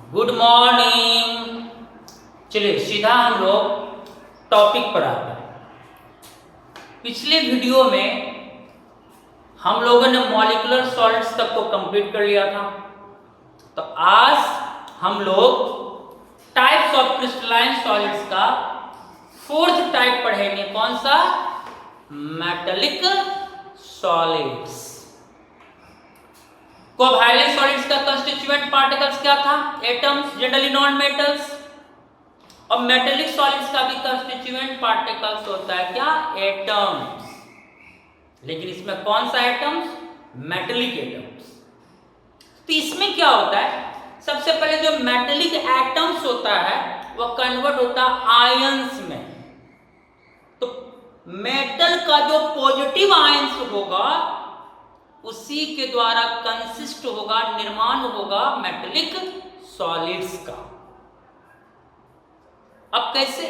Good morning. चलिए सीधा हम लोग टॉपिक पर आते हैं। पिछले वीडियो में हम लोगों ने मॉलिक्यूलर सॉलिड्स तक को कंप्लीट कर लिया था। तो आज हम लोग टाइप्स ऑफ क्रिस्टलाइन सॉलिड्स का फोर्थ टाइप पढ़ेंगे। कौन सा? Metallic solids. कोवैलेंट सॉलिड्स का कंस्टिट्यूएंट पार्टिकल्स क्या था? Atoms, generally non metals. और मेटेलिक सॉलिड्स का भी कंस्टिट्यूएंट पार्टिकल्स होता है क्या? एटम्स। लेकिन इसमें कौन सा एटम्स? Metallic atoms. तो इसमें क्या होता है? सबसे पहले जो मेटेलिक एटम्स होता है वह कन्वर्ट होता है आयंस में। तो मेटल का जो पॉजिटिव आयंस होगा उसी के द्वारा कंसिस्ट होगा, निर्माण होगा मेटेलिक सॉलिड्स का। अब कैसे?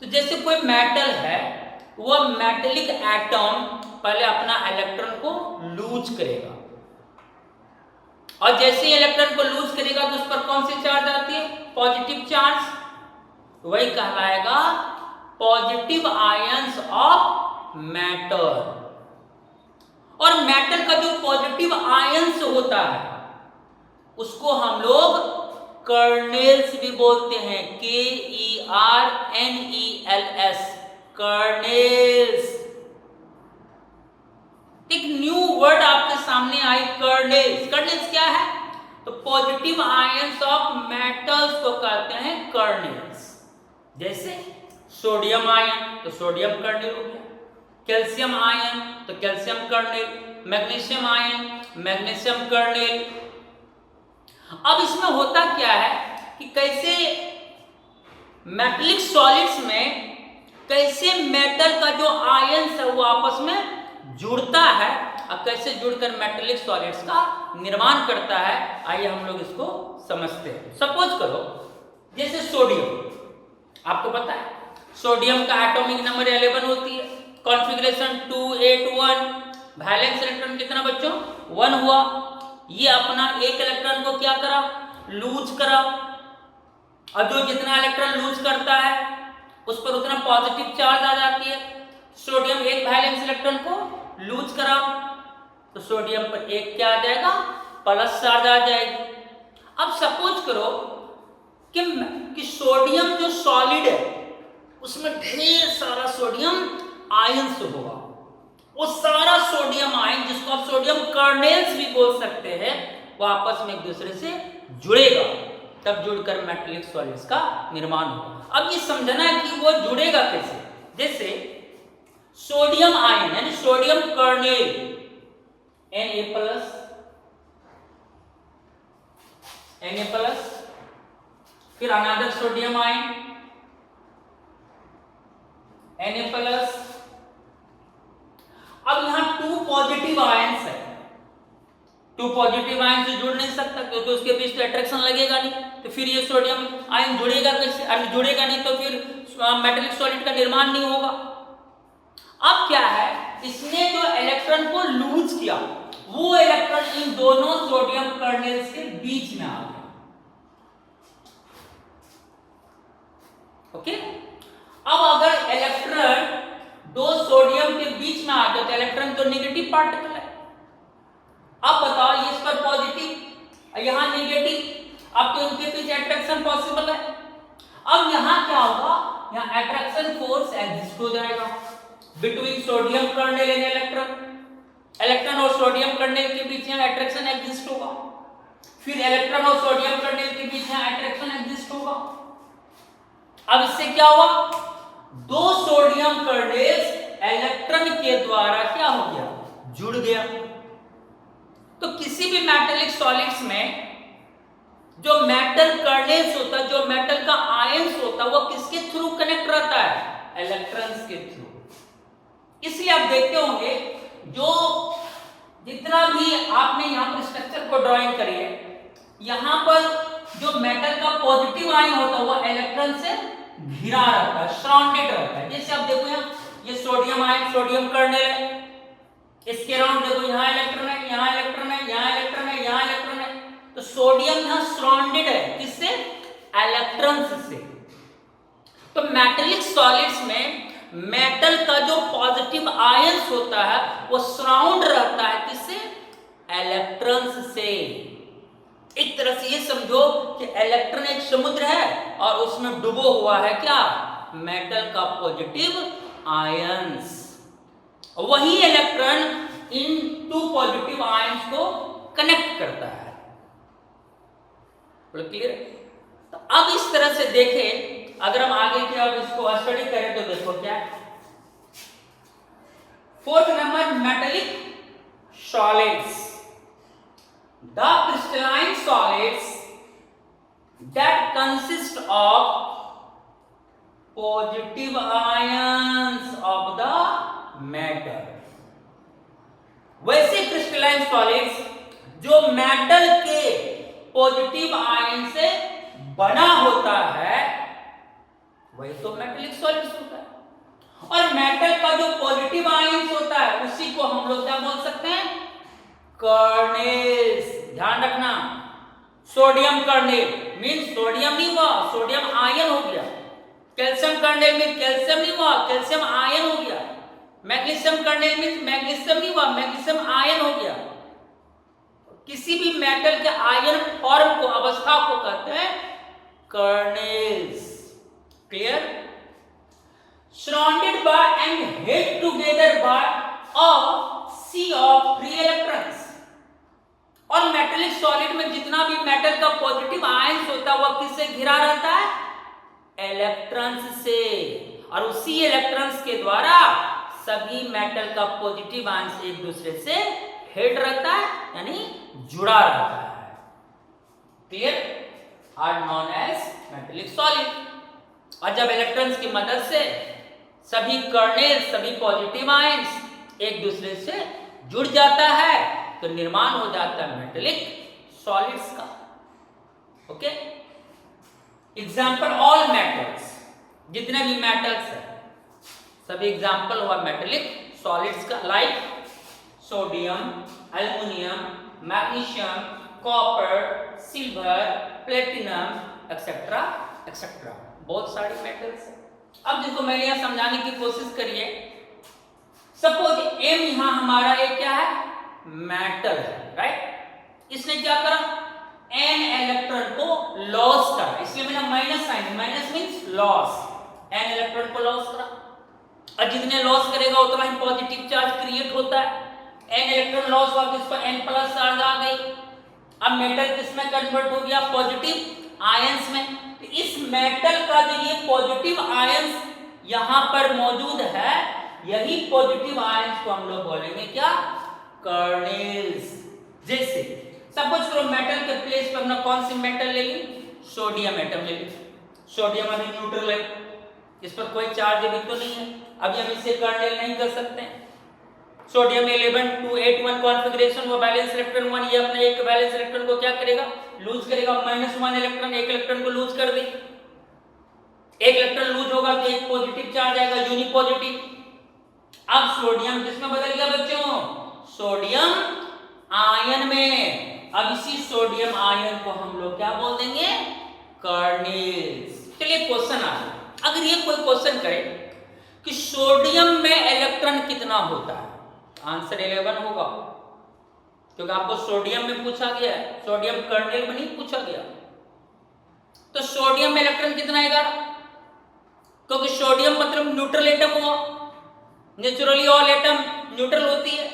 तो जैसे कोई मेटल है, वह मेटेलिक एटम पहले अपना इलेक्ट्रॉन को लूज करेगा, और जैसे ही इलेक्ट्रॉन को लूज करेगा तो उस पर कौन सी चार्ज आती है? Positive charge. वही कहलाएगा पॉजिटिव आयंस ऑफ मैटर। और मेटल का जो पॉजिटिव आयंस होता है उसको हम लोग कर्नेल्स भी बोलते हैं। KERNELS, kernels. एक न्यू वर्ड आपके सामने आई, कर्नेल्स। कर्नेल्स क्या है? तो पॉजिटिव आयंस ऑफ मेटल्स को कहते हैं कर्नेल्स। जैसे सोडियम आयन तो सोडियम कर्नेल हो गया, कैल्शियम आयन तो calcium kernel, magnesium ion magnesium kernel. अब इसमें होता क्या है कि कैसे मेटेलिक सॉलिड्स में कैसे मेटल का जो आयंस है वो आपस में जुड़ता है और कैसे जुड़कर मेटेलिक सॉलिड्स का निर्माण करता है। आइए हम लोग इसको समझते हैं। सपोज करो जैसे सोडियम, आपको पता है सोडियम का एटॉमिक नंबर 11 होती है, कॉन्फ़िगरेशन 281, वैलेंस इलेक्ट्रॉन कितना बच्चों? 1 हुआ। ये अपना एक इलेक्ट्रॉन को क्या करा? लूज करा। और जो जितना इलेक्ट्रॉन लूज करता है उस पर उतना पॉजिटिव चार्ज आ जाती है। सोडियम एक वैलेंस इलेक्ट्रॉन को लूज करा तो सोडियम पर एक क्या आ जाएगा? प्लस चार्ज आ जाएगी। अब सपोज करो कि सोडियम जो सॉलिड है उसमें ढेर सारा सोडियम आयंस होगा। वो सारा सोडियम आयन, जिसको आप सोडियम कर्नेल्स भी बोल सकते हैं, वो आपस में एक दूसरे से जुड़ेगा, तब जुड़कर मेटेलिक सॉलिड्स का निर्माण होगा। अब ये समझना है कि वो जुड़ेगा कैसे। जैसे सोडियम आयन यानी सोडियम कर्नेल Na+, फिर अनदर सोडियम आयन Na+। अब यहां 2 पॉजिटिव आयंस है। 2 पॉजिटिव आयन से जुड़ नहीं सकता क्योंकि उसके बीच तो अट्रैक्शन लगेगा नहीं। तो फिर ये सोडियम आयन जुड़ेगा कैसे? अगर जुड़ेगा नहीं तो फिर मेटेलिक सॉलिड का निर्माण नहीं होगा। अब क्या है, इसने जो इलेक्ट्रॉन को लूज किया वो इलेक्ट्रॉन इन दोनों सोडियम कर्नेल्स के बीच में आ गया। ओके। अब अगर इलेक्ट्रॉन 2 सोडियम के बीच में आ जाए तो इलेक्ट्रॉन तो नेगेटिव पार्टिकल है। अब बताओ, ये इस पर पॉजिटिव और यहां नेगेटिव, अब तो इनके बीच अट्रैक्शन पॉसिबल है। अब यहां क्या होगा? यहां अट्रैक्शन फोर्स एग्जिस्ट हो जाएगा between sodium kernel and electron. Electron और सोडियम कर्नेल के बीच यहां अट्रैक्शन एग्जिस्ट होगा। फिर इलेक्ट्रॉन और सोडियम कर्नेल के बीच यहां अट्रैक्शन एग्जिस्ट होगा। अब इससे क्या हुआ? 2 सोडियम कर्नेल्स इलेक्ट्रॉन के द्वारा क्या हो गया? जुड़ गया। तो किसी भी मेटेलिक सॉलिड्स में जो मेटल कर्नेल्स होता है, जो मेटल का आयंस होता है, वो किसके थ्रू कनेक्ट रहता है? इलेक्ट्रॉन्स के थ्रू। इसलिए आप देखते होंगे जो जितना भी आपने यहां पर स्ट्रक्चर को ड्राइंग करी है, यहां पर जो मेटल का पॉजिटिव आयन होता है वो इलेक्ट्रॉन से घिरा रहता है, सराउंडेड रहता है। जैसे आप देखो यहाँ ये सोडियम आयन, सोडियम कर्नेल है, इसके अराउंड देखो यहाँ इलेक्ट्रॉन है, यहाँ इलेक्ट्रॉन है, यहाँ इलेक्ट्रॉन है, यहाँ इलेक्ट्रॉन है। तो सोडियम यहां सराउंडेड है किससे? इलेक्ट्रॉन्स से। तो मेटेलिक सॉलिड्स में मेटल का जो पॉजिटिव आयंस होता है वो सराउंड रहता है किससे? इलेक्ट्रॉन्स से। एक तरह से ये समझो कि इलेक्ट्रॉन एक समुद्र है और उसमें डूबो हुआ है क्या? मेटल का पॉजिटिव आयंस। वही इलेक्ट्रॉन इन टू पॉजिटिव आयंस को कनेक्ट करता है। क्लियर? तो अब इस तरह से देखें, अगर हम आगे की अब इसको स्टडी करें तो देखो क्या? Fourth number, metallic solids. The crystalline solids that consist of positive ions of the metal। वैसे क्रिस्टलाइन सॉलिड्स जो मेटल के पॉजिटिव आयन से बना होता है वही तो मेटेलिक सॉलिड्स होता है। और मेटल का जो पॉजिटिव आयंस होता है उसी को हम लोग क्या बोल सकते हैं? कर्नेल्स। ध्यान रखना, सोडियम कर्नेल मीन सोडियम नहीं हुआ, सोडियम आयन हो गया। कैल्शियम कर्नेल मीन कैल्शियम नहीं हुआ, कैल्शियम आयन हो गया। मैग्नीशियम कर्नेल मीन मैग्नीशियम नहीं हुआ, मैग्नीशियम आयन हो गया। किसी भी मेटल के आयन फॉर्म को, अवस्था को कहते हैं kernels. Clear? Surrounded by and held together by a sea of free electrons. और मेटेलिक सॉलिड में जितना भी मेटल का पॉजिटिव आयंस होता है वह किससे घिरा रहता है? इलेक्ट्रॉन्स से। और उसी इलेक्ट्रॉन्स के द्वारा सभी मेटल का पॉजिटिव आयंस एक दूसरे से हेड रहता है, यानी जुड़ा रहता है। Clear? Are known as metallic solid. और जब इलेक्ट्रॉन्स की मदद से सभी कर्नेल, सभी पॉजिटिव आयंस एक दूसरे से जुड़ जाता है तो निर्माण हो जाता है मेटेलिक सॉलिड्स का। ओके? एग्जाम्पल, ऑल मेटल्स, जितने भी मेटल्स हैं सभी एग्जाम्पल हुआ मेटेलिक सॉलिड्स का। Like sodium, aluminium, magnesium, copper, silver, platinum etcetera etcetera. बहुत सारे मेटल्स हैं। अब देखो मैंने यहां समझाने की कोशिश करिए। सपोज एम यहां हमारा एक क्या है? मेटल है, राइट? इसने क्या करा? एन इलेक्ट्रॉन को लॉस करा, इसलिए मैंने minus sign, minus means loss. N electron को लॉस करा और जितने लॉस करेगा उतना ही पॉजिटिव चार्ज क्रिएट होता है। एन इलेक्ट्रॉन लॉस हुआ तो इस पर एन प्लस चार्ज आ गई। अब मेटल किसमें कन्वर्ट हो गया? पॉजिटिव आयंस में। तो इस मेटल का जो ये पॉजिटिव आयंस यहां पर मौजूद है, यही पॉजिटिव आयंस को हम लोग बोलेंगे क्या? कर्नेल्स। जैसे सपोज करो मेटल के प्लेस पर हमने कौन सी मेटल ले ली? सोडियम एटम ले ली। सोडियम अभी न्यूट्रल है, इस पर कोई चार्ज भी तो नहीं है, अभी हम इसे कर्नेल नहीं कर सकते। सोडियम 11 कॉन्फ़िगरेशन वो बैलेंस इलेक्ट्रॉन 1, ये अपने एक बैलेंस इलेक्ट्रॉन को क्या करेगा? लूज करेगा। -1 इलेक्ट्रॉन, एक इलेक्ट्रॉन को लूज कर दे। एक इलेक्ट्रॉन लूज होगा तो एक पॉजिटिव चार्ज आएगा, यूनिपॉजिटिव। अब सोडियम किसमें बदल गया बच्चों? सोडियम आयन में। अब इसी सोडियम आयन को हम लोग क्या बोल देंगे? कर्नेल्स। चलिए क्वेश्चन आ गया। अगर ये कोई क्वेश्चन करे कि सोडियम में इलेक्ट्रॉन कितना होता है, आंसर 11 होगा, क्योंकि आपको सोडियम में पूछा गया है, सोडियम कर्नेल में नहीं पूछा गया। तो सोडियम में इलेक्ट्रॉन कितना है 11, क्योंकि सोडियम मतलब न्यूट्रल एटम हुआ। नेचुरली ऑल एटम न्यूट्रल होती है।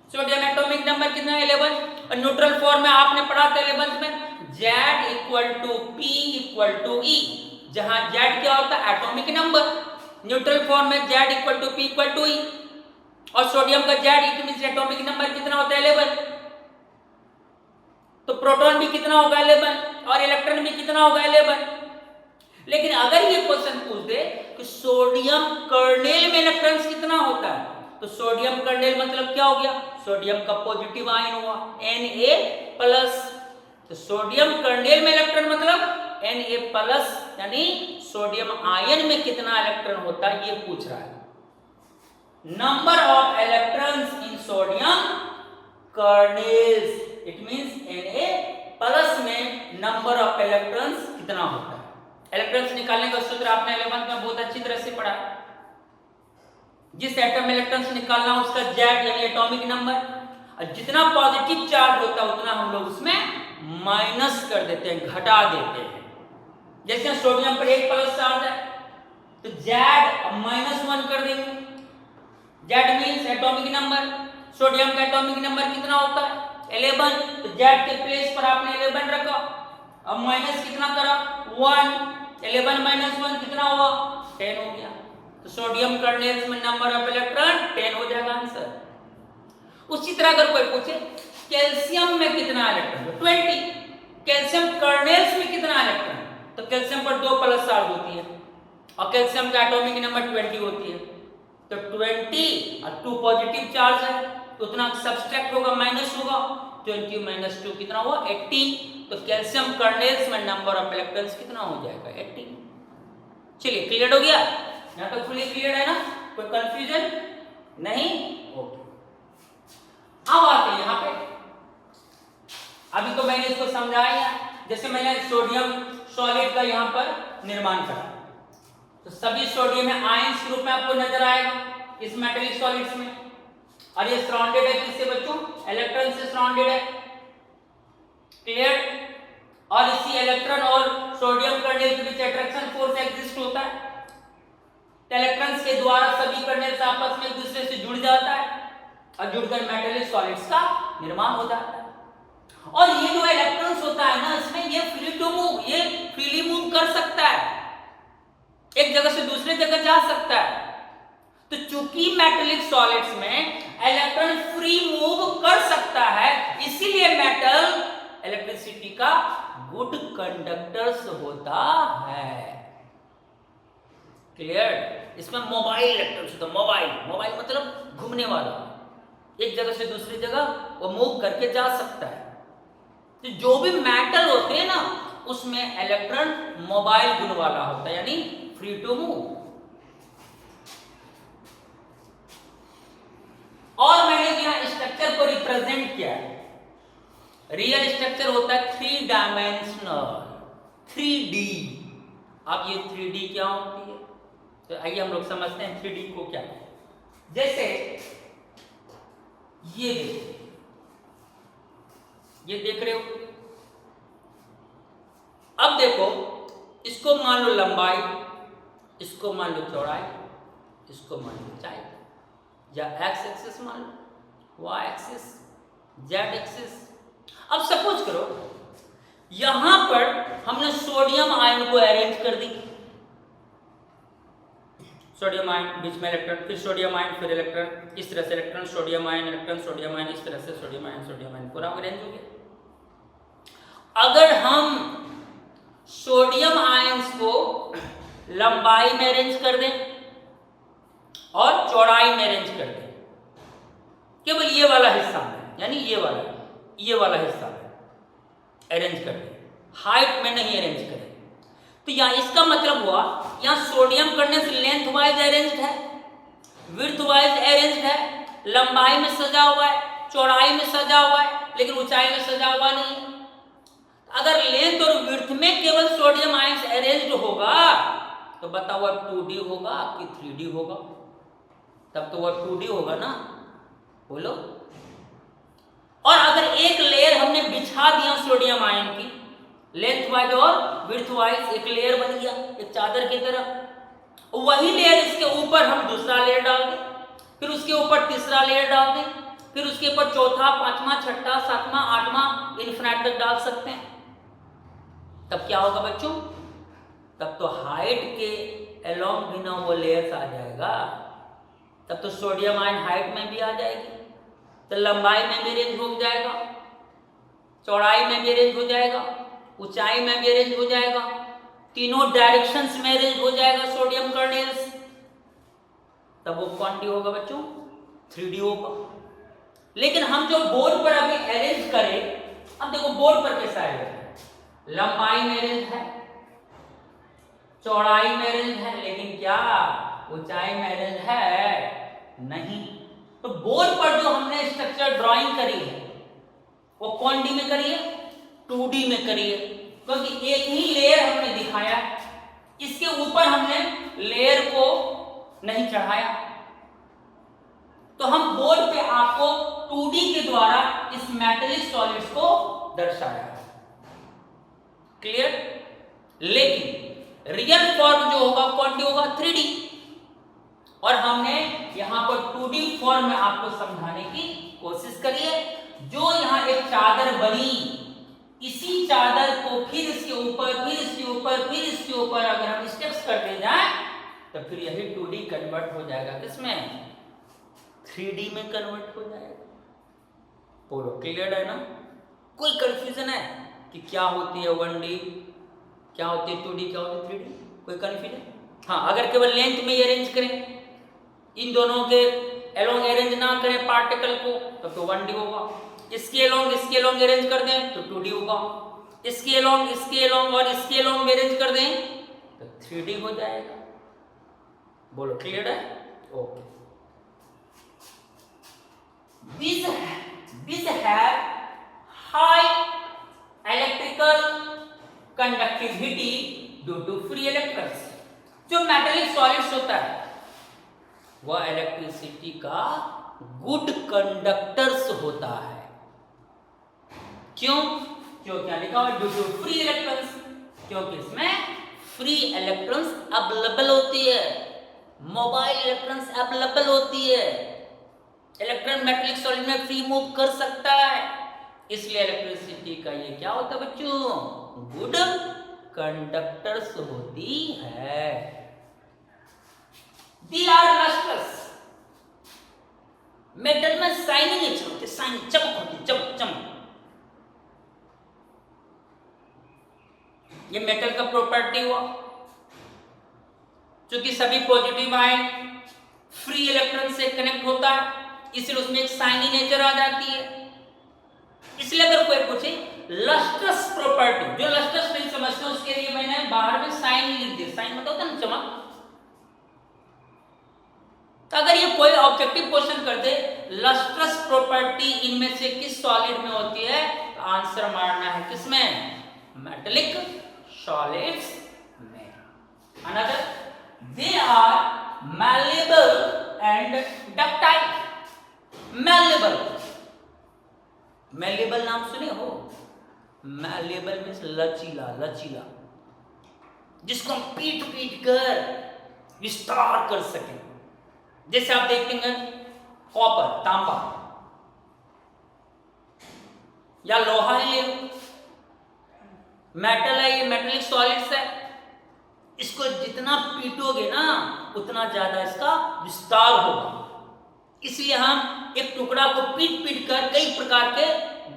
सोडियम एटॉमिक नंबर कितना है? 11। और न्यूट्रल फॉर्म में आपने पढ़ा था 11th में Z = P = E, जहां Z क्या होता है? Atomic number. न्यूट्रल फॉर्म में Z = P = E। और सोडियम का Z it means atomic number कितना होता है? 11। तो प्रोटॉन भी कितना होगा? 11। और इलेक्ट्रॉन भी कितना होगा? 11। लेकिन अगर ये क्वेश्चन पूछ दे कि सोडियम कर्नेल में इलेक्ट्रॉन कितना होता है, तो सोडियम कर्नेल मतलब क्या हो गया? सोडियम का पॉजिटिव आयन हुआ Na+। तो सोडियम कर्नेल में इलेक्ट्रॉन मतलब Na+, यानी सोडियम आयन में कितना इलेक्ट्रॉन होता है ये पूछ रहा है। Number of electrons in sodium kernels, it means Na+ number of electrons कितना होता है। इलेक्ट्रॉन्स निकालने का सूत्र आपने 11th में बहुत अच्छी तरह से पढ़ा है। जिस एटम में इलेक्ट्रॉन्स निकालना उसका जेड यानी एटॉमिक नंबर, और जितना पॉजिटिव चार्ज होता है उतना हम लोग उसमें माइनस कर देते हैं, घटा देते हैं। जैसे सोडियम पर 1 प्लस चार्ज है तो जेड -1 कर देंगे। Z means atomic number. Sodium का एटॉमिक नंबर कितना होता है 11, तो जेड के प्लेस पर आपने 11 रखा, अब माइनस कितना करा 1, 11 - 1 कितना हुआ 10 हो गया। तो सोडियम कर्नेल्स में नंबर ऑफ इलेक्ट्रॉन 10 हो जाएगा आंसर। उसी तरह अगर कोई पूछे कैल्शियम में कितना इलेक्ट्रॉन, 20। कैल्शियम कर्नेल्स में कितना इलेक्ट्रॉन, तो कैल्शियम पर 2 प्लस चार्ज होती है और कैल्शियम का एटॉमिक नंबर 20 होती है। तो 20 और 2 पॉजिटिव चार्ज है तो उतना सब्सट्रैक्ट होगा, माइनस होगा। 20 - 2 कितना हुआ 18। तो कैल्शियम कर्नेल्स में नंबर ऑफ इलेक्ट्रॉन्स कितना हो जाएगा 18। चलिए क्लियर हो गया, यहाँ तक फुली क्लियर है ना, कोई कंफ्यूजन नहीं। ओके, अब आते हैं यहाँ पे। अभी तो मैंने इसको समझाया, जैसे मैंने सोडियम सॉलिड का यहाँ पर निर्माण करा, तो सभी सोडियम में आयंस के रूप में आपको नजर आएगा इस मेटेलिक सॉलिड्स में, और ये सराउंडेड है किससे बच्चों, इलेक्ट्रॉन से सराउंडेड है। क्लियर। और इसी इलेक्ट्रॉन और सोडियम कर्नेल के बीच अट्रैक्शन फोर्स एग्जिस्ट होता है। इलेक्ट्रॉन्स के द्वारा सभी कर्नेल्स आपस में एक दूसरे से जुड़ जाता है और जुड़कर मेटेलिक सॉलिड्स का निर्माण हो जाता है। और ये जो इलेक्ट्रॉन्स होता है ना, इसमें ये फ्री टू मूव, ये फ्रीली मूव कर सकता है, एक जगह से दूसरे जगह जा सकता है। तो चूंकि मेटेलिक सॉलिड्स में इलेक्ट्रॉन फ्री मूव कर सकता है, इसीलिए मेटल इलेक्ट्रिसिटी का गुड कंडक्टर्स होता है। क्लियर। इसमें मोबाइल इलेक्ट्रॉन्स होता है, मोबाइल मतलब घूमने वाला, एक जगह से दूसरी जगह वो मूव करके जा सकता है। तो जो भी मेटल होते हैं ना, उसमें इलेक्ट्रॉन मोबाइल गुण वाला होता है, यानी फ्री टू मूव। और मैंने यहाँ स्ट्रक्चर को रिप्रेजेंट किया है। रियल स्ट्रक्चर होता है 3 डायमेंशनल, 3D। अब ये 3D क्या होती है, तो आइए हम लोग समझते हैं 3D को क्या है। जैसे ये देखो, ये देख रहे हो, अब देखो इसको मान लो लंबाई, इसको मान लो चौड़ाई, इसको मान लो ऊंचाई, या एक्स एक्सिस मान लो, वाई एक्सिस, जेड एक्सिस। अब सपोज करो यहां पर हमने सोडियम आयन को अरेंज कर दी, सोडियम आयन बीच में इलेक्ट्रॉन, फिर सोडियम आयन, फिर इलेक्ट्रॉन, इस तरह से electron sodium ion electron sodium ion, इस तरह से सोडियम आयन पूरा अरेंज हो गया। अगर हम सोडियम आयंस को लंबाई में अरेंज कर दें और चौड़ाई में अरेंज कर दें, केवल ये वाला हिस्सा में, यानी ये वाला हिस्सा में अरेंज कर दें, हाइट में नहीं अरेंज करें, तो यहाँ इसका मतलब हुआ यहाँ सोडियम करने से लेंथ वाइज अरेंज्ड है, विड्थ वाइज अरेंज्ड है, लंबाई में सजा हुआ है, चौड़ाई में सजा हुआ है, लेकिन ऊंचाई में सजा हुआ नहीं है। अगर लेंथ और विड्थ में केवल सोडियम आयंस अरेंज्ड होगा तो बताओ वह 2D होगा कि 3D होगा? तब तो वह 2D होगा ना, बोलो। और अगर एक लेयर हमने बिछा दिया सोडियम आयन की, लेंथ वाइज और विड्थ वाइज एक लेयर बन गया, एक चादर की तरह, वही लेयर इसके ऊपर हम दूसरा लेयर डाल दें, फिर उसके ऊपर तीसरा लेयर डाल दें, फिर उसके ऊपर चौथा, पांचवा, छठा, सातवां, आठवां, इन्फिनिट तक डाल सकते हैं। तब क्या होगा बच्चों? तब तो हाइट के अलोंग भी ना वो लेयर्स आ जाएगा, तब तो सोडियम आयन हाइट में भी आ जाएगी, तो लंबाई में भी अरेंज हो जाएगा, चौड़ाई में भी अरेंज हो जाएगा, ऊंचाई में भी अरेंज हो जाएगा, तीनों डायरेक्शंस में अरेंज हो जाएगा सोडियम कर्नेल्स। तब वो कौन डी होगा बच्चों? 3D होगा। लेकिन हम जो बोर्ड पर अभी अरेंज करें, अब देखो बोर्ड पर कैसा है, लंबाई में अरेंज है, चौड़ाई में अरेंज है, लेकिन क्या ऊंचाई में अरेंज है? नहीं। तो बोर्ड पर जो हमने स्ट्रक्चर ड्राइंग करी है वो कौन डी में करी है? 2D में करी है। क्योंकि एक ही लेयर हमने दिखाया, इसके ऊपर हमने लेयर को नहीं चढ़ाया। तो हम बोर्ड पे आपको 2D के द्वारा इस मेटेलिक सॉलिड्स को दर्शाया। क्लियर? लेकिन रियल फॉर्म जो होगा कौन सी होगा? 3D। और हमने यहां पर 2D फॉर्म में आपको समझाने की कोशिश करी है। जो यहां एक चादर बनी, इसी चादर को फिर इसके ऊपर, फिर इसके ऊपर, फिर इसके ऊपर अगर हम स्टेप्स करते जाएं तो फिर यही 2D कन्वर्ट हो जाएगा किसमें? 3D में कन्वर्ट हो जाएगा। बोलो क्लियर है ना? कोई कंफ्यूजन है कि क्या होती है 1D, क्या होती है 2D, क्या होती है 3D? कोई कंफ्यूजन? हाँ, अगर केवल लेंथ में अरेंज करें, इन दोनों के एलोंग अरेंज ना करें पार्टिकल को, तब तो 1D होगा। इसके एलोंग अरेंज कर दें तो 2D होगा। इसके एलोंग और इसके एलोंग अरेंज कर दें तो 3D हो जाएगा। बोलो क्लियर है? Okay. These have high electrical conductivity due to free electrons। जो मेटेलिक सॉलिड्स होता है वह इलेक्ट्रिसिटी का गुड कंडक्टर्स होता है। क्यों? क्या लिखा हुआ? ड्यू टू फ्री इलेक्ट्रॉन्स, क्योंकि इसमें फ्री इलेक्ट्रॉन्स अवेलेबल होती है, मोबाइल इलेक्ट्रॉन्स अवेलेबल होती है। इलेक्ट्रॉन मेटेलिक सॉलिड में फ्री मूव कर सकता है, इसलिए इलेक्ट्रिसिटी का ये क्या होता है बच्चों? गुड कंडक्टर्स होती है। They are lustrous। मेटल में शाइनिंग नेचर होती है, शाइनिंग, चमक होती है, चमक। ये मेटल का प्रॉपर्टी हुआ। क्योंकि सभी पॉजिटिव आयन फ्री इलेक्ट्रॉन से कनेक्ट होता है, इसलिए उसमें एक शाइनी नेचर आ जाती है। इसलिए अगर कोई पूछे लस्ट्रस प्रॉपर्टी, जो लस्ट्रस नहीं समझते उसके लिए मैंने बाहर में साइन लिख दिया। साइन मतलब होता है ना चमक। तो अगर ये कोई ऑब्जेक्टिव क्वेश्चन कर दे लस्ट्रस प्रॉपर्टी इनमें से किस सॉलिड में होती है, तो आंसर मारना है किसमें? मेटेलिक सॉलिड्स में। Another, they are malleable and ductile. malleable नाम सुने हो? malleable मीन्स लचीला, जिसको हम पीट कर विस्तार कर सकें। जैसे आप देखते हैं कॉपर, तांबा या लोहा ही ले लो, मेटल है, ये मेटेलिक सॉलिड्स है। इसको जितना पीटोगे ना उतना ज्यादा इसका विस्तार होगा। इसलिए हम एक टुकड़ा को पीट कर कई प्रकार के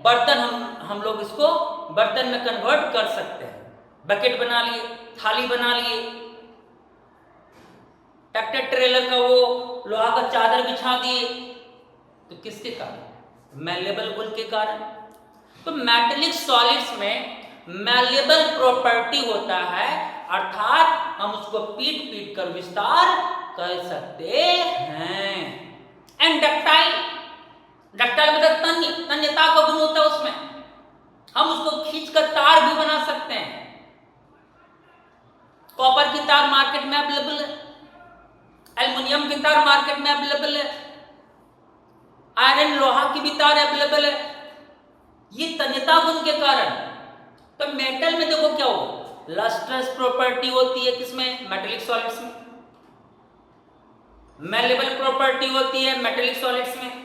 बर्तन हम लोग इसको बर्तन में कन्वर्ट कर सकते हैं। बकेट बना लिए, थाली बना लिए, ट्रैक्टर ट्रेलर का वो लोहा का चादर बिछा दिए, तो किसके कारण? मैलेबल गुण के कारण। तो मेटेलिक सॉलिड्स में मैलेबल प्रॉपर्टी होता है, अर्थात हम उसको पीट कर विस्तार कर सकते हैं। एंड डक्टाइल मतलब तन्यता का गुण होता है उसमें, हम उसको खींचकर तार भी बना सकते हैं। कॉपर की तार मार्केट में अवेलेबल है, एल्युमिनियम की तार मार्केट में अवेलेबल है, आयरन लोहा की भी तार अवेलेबल है, ये तन्यता गुण के कारण। तो मेटल में देखो क्या होगा, लस्ट्रस प्रॉपर्टी होती है किसमें? मेटेलिक सॉलिड्स में। मैलेबल प्रॉपर्टी होती है मेटेलिक सॉलिड्स में।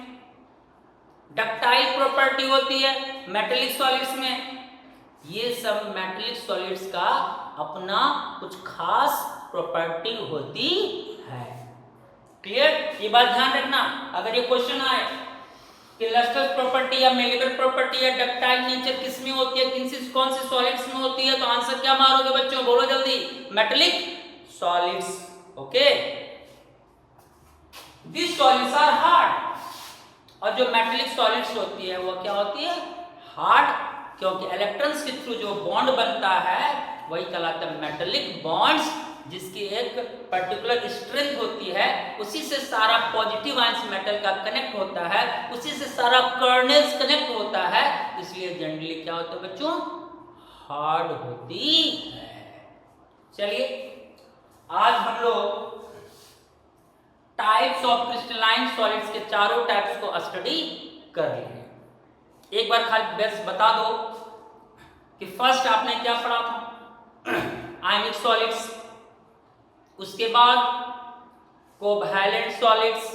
डक्टाइल प्रॉपर्टी होती है मेटेलिक सॉलिड्स में। ये सब मेटेलिक सॉलिड्स का अपना कुछ खास प्रॉपर्टी होती है। क्लियर? ये बात ध्यान रखना। अगर ये क्वेश्चन आए कि लस्ट्रस प्रॉपर्टी या मैलेबल प्रॉपर्टी या डक्टाइल नेचर किसमें होती है, कौन सी सॉलिड्स में होती है, तो आंसर क्या मारोगे बच्चों? बोलो जल्दी। Metallic solids. Okay, this solids are hard. और जो मेटेलिक सॉलिड्स होती है वो क्या होती है? हार्ड, क्योंकि इलेक्ट्रॉन्स के थ्रू जो बॉन्ड बनता है वही कहलाता है मेटेलिक बॉन्ड्स, जिसकी एक पर्टिकुलर स्ट्रेंथ होती है। उसी से सारा पॉजिटिव आयंस मेटल का कनेक्ट होता है, उसी से सारा कर्नेल्स कनेक्ट होता है। इसलिए जनरली क्या होता है बच्चों? हार्ड होती है। चलिए आज हम लोग टाइप्स ऑफ क्रिस्टलाइन सॉलिड्स के चारों टाइप्स को स्टडी कर लिए। एक बार खाली बस बता दो कि फर्स्ट आपने क्या पढ़ा था, आयनिक सॉलिड्स, उसके बाद कोवैलेंट सॉलिड्स,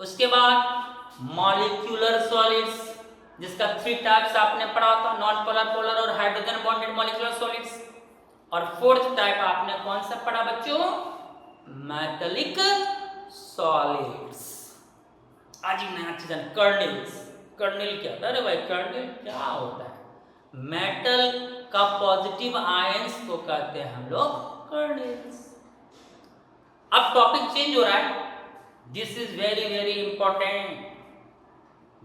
उसके बाद मॉलिक्यूलर सॉलिड्स जिसका 3 टाइप्स आपने पढ़ा था, नॉन पोलर, पोलर और हाइड्रोजन बॉन्डेड मॉलिक्यूलर सॉलिड्स, और 4th टाइप आपने कौन सा पढ़ा बच्चों, मेटालिक सॉलिड्स। आज ही नया चीज है कर्नेल्स। कर्नेल क्या होता है? अरे भाई कर्नेल क्या होता है? मेटल का पॉजिटिव आयंस को कहते हैं हम लोग कर्नेल्स। अब टॉपिक चेंज हो रहा है, this is very very important.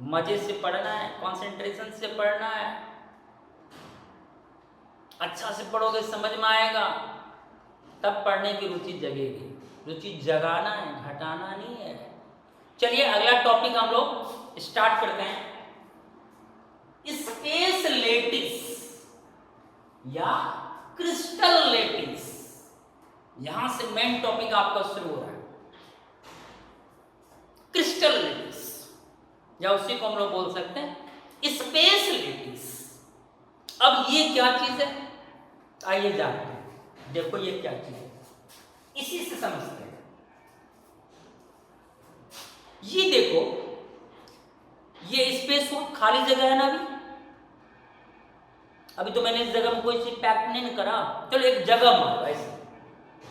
मजे से पढ़ना है, कंसंट्रेशन से पढ़ना है, अच्छा से पढ़ोगे समझ में आएगा, तब पढ़ने की रुचि जगेगी। रुचि जगाना है, घटाना नहीं है। चलिए अगला टॉपिक हम लोग स्टार्ट करते हैं, स्पेस लेटिस या क्रिस्टल लेटिस। यहां से मेन टॉपिक आपका शुरू हो रहा है, क्रिस्टल लेटिस या उसी को हम लोग बोल सकते हैं स्पेस लेटिस। अब ये क्या चीज है, आइए जानते हैं। देखो ये क्या चीज है, इसी से समझते हैं। ये देखो, ये स्पेस हो, खाली जगह है ना। अभी तो मैंने इस जगह में कोई चीज पैक नहीं करा। चलो एक जगह मारो ऐसे,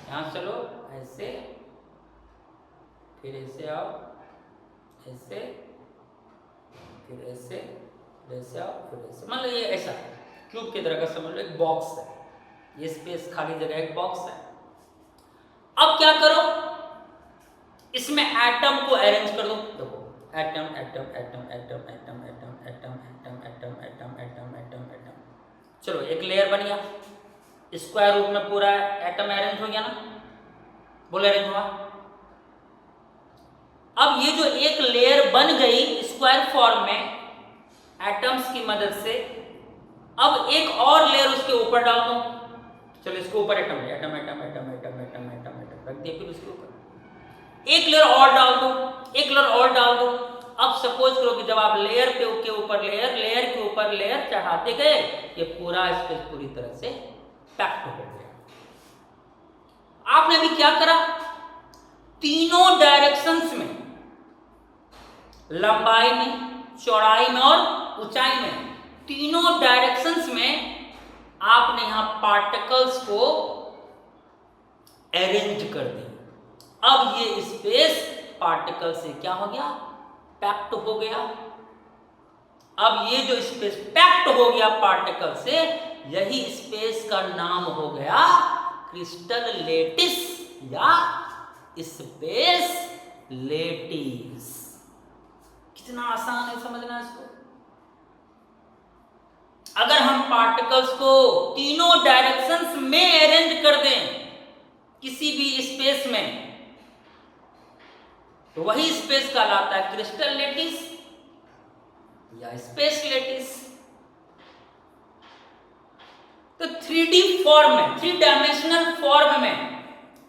यहां चलो ऐसे, फिर ऐसे आओ, ऐसे, फिर ऐसे, ऐसे आओ, फिर ऐसे। मान लो ये ऐसा क्यूब की तरह का समझ लो, एक बॉक्स है, ये स्पेस खाली जगह एक बॉक्स है। अब क्या करो, इसमें एटम को अरेंज कर दो। देखो atom atom atom atom atom atom atom atom atom atom atom atom atom. चलो एक लेयर बन गया, स्क्वायर रूप में पूरा एटम अरेंज हो गया ना, बोले अरेंज हुआ। अब ये जो एक लेयर बन गई स्क्वायर फॉर्म में एटम्स की मदद से, अब एक और लेयर उसके ऊपर डाल दो। चलो इसके ऊपर atom atom atom atom atom atom atom atom रख दिया, फिर उसके ऊपर एक लेयर और डाल दो, एक लेयर और डाल दो। अब सपोज करो कि जब आप लेयर के ऊपर लेयर, लेयर के ऊपर लेयर चढ़ाते गए, ये पूरा स्पेस पूरी तरह से पैक्ड हो गया। आपने अभी क्या करा, तीनों डायरेक्शंस में, लंबाई में, चौड़ाई में और ऊंचाई में, तीनों डायरेक्शंस में आपने यहां पार्टिकल्स को अरेंज कर दिया। अब ये स्पेस पार्टिकल से क्या हो गया, पैक्ड हो गया। अब ये जो स्पेस पैक्ड हो गया पार्टिकल से, यही स्पेस का नाम हो गया क्रिस्टल लेटिस या स्पेस लेटिस। कितना आसान है समझना इसको। अगर हम पार्टिकल्स को तीनों डायरेक्शंस में अरेंज कर दें किसी भी स्पेस में, तो वही स्पेस कहलाता है क्रिस्टल लेटिस या स्पेस लेटिस। तो 3D फॉर्म में, 3 डायमेंशनल फॉर्म में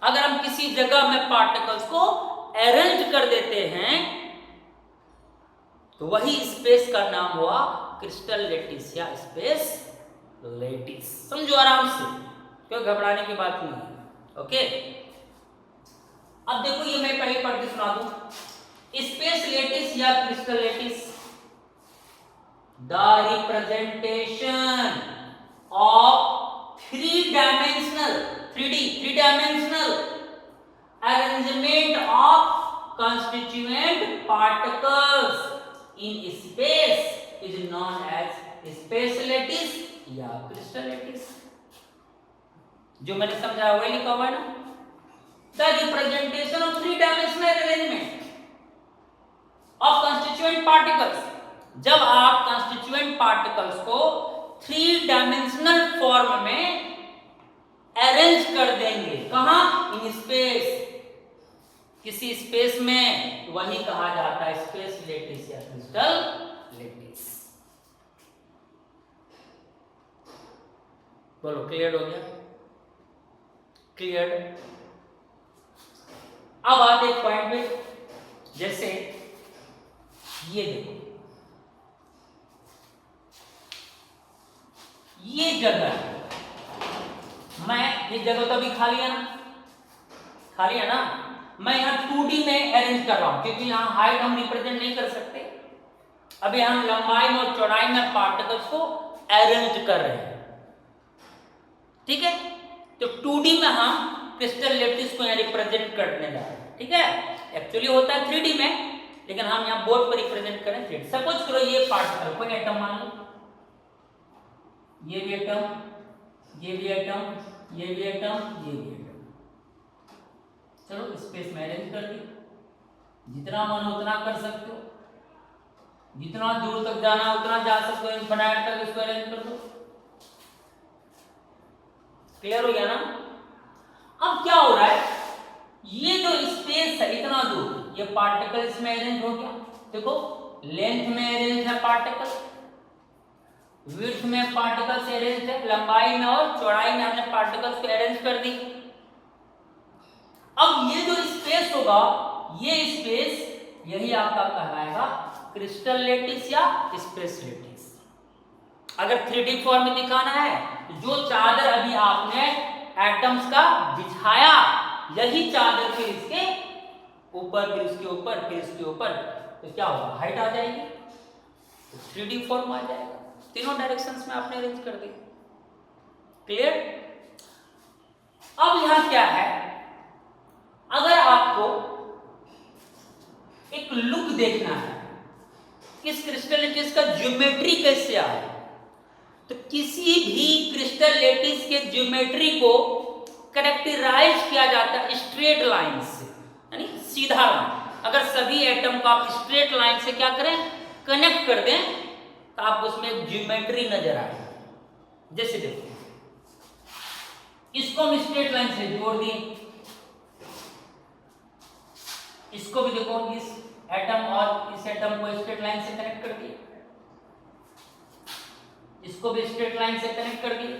अगर हम किसी जगह में पार्टिकल्स को अरेंज कर देते हैं, तो वही स्पेस का नाम हुआ क्रिस्टल लेटिस या स्पेस लेटिस। समझो आराम से, क्यों घबराने की बात नहीं है। ओके, अब देखो ये मैं पहले पढ़ के सुना दूं, स्पेस लेटिस या crystal lettuce, the representation of 3 dimensional 3D arrangement of constituent particles in space is known as space lattice या crystal lattice। जो मैंने समझाया वही लिखा हुआ है ना, the representation of 3 dimensional arrangement of constituent particles। जब आप constituent particles को 3 डायमेंशनल फॉर्म में अरेंज कर देंगे, कहां, इन स्पेस, किसी स्पेस में, वही कहा जाता है स्पेस लेटिस या क्रिस्टल लेटिस। बोलो क्लियर हो गया? क्लियर? अब आते एक पॉइंट पे, जैसे ये देखो, ये जगह है, मैं ये जगह तो अभी खाली है ना, खाली है ना, मैं यहाँ 2D में अरेंज कर रहा हूं क्योंकि यहाँ हाइट हम रिप्रेजेंट नहीं कर सकते। अभी हम लंबाई में और चौड़ाई में पार्टिकल्स को अरेंज कर रहे हैं, ठीक है? तो 2D में हम क्रिस्टल लेटिस को यहाँ रिप्रेजेंट करने जा रहे हैं, ठीक है? एक्चुअली होता है 3D में, लेकिन हम यहाँ बोर्ड पर रिप्रेजेंट करें 3D। सपोज करो ये पार्टिकल कोई एटम मान लो, ये भी एटम, ये भी एटम, ये भी एटम, ये भी एटम। चलो स्पेस में अरेंज कर दी, जितना मन उतना कर सकते हो, जितना दूर तक जाना उतना जा सकते हो, इनफिनाइट तक इसको अरेंज कर दो। क्लियर हो गया ना? अब क्या हो रहा है, ये जो स्पेस है इतना दूर, ये पार्टिकल इसमें अरेंज हो गया। देखो लेंथ में अरेंज है पार्टिकल, विड्थ में पार्टिकल से अरेंज है, लंबाई में और चौड़ाई में हमने पार्टिकल्स को अरेंज कर दी। अब ये जो स्पेस होगा, ये स्पेस यही आपका कहलाएगा क्रिस्टल लेटिस या स्पेस लेटिस। अगर 3D फॉर्म में दिखाना है, जो चादर अभी आपने एटम्स का बिछाया, यही चादर फिर इसके ऊपर, फिर इसके ऊपर, फिर इसके ऊपर, तो क्या होगा, हाइट आ जाएगी, तो 3D फॉर्म आ जाएगा। तीनों डायरेक्शंस में आपने अरेंज कर दी। क्लियर? अब यहां क्या है, अगर आपको एक लुक देखना है इस क्रिस्टल लेटिस का ज्योमेट्री कैसे आए, तो किसी भी क्रिस्टल लेटिस के ज्योमेट्री को कैरेक्टराइज किया जाता है स्ट्रेट लाइन से, यानी सीधा लाइन। अगर सभी एटम को आप स्ट्रेट लाइन से क्या करें, कनेक्ट कर दें, तो आपको उसमें एक ज्योमेट्री नजर आए। जैसे देखो, इसको हम स्ट्रेट लाइन से जोड़ दिए, इसको भी देखो, इस एटम और इस एटम को स्ट्रेट लाइन से कनेक्ट कर दिए, इसको भी स्ट्रेट लाइन से कनेक्ट कर दिए,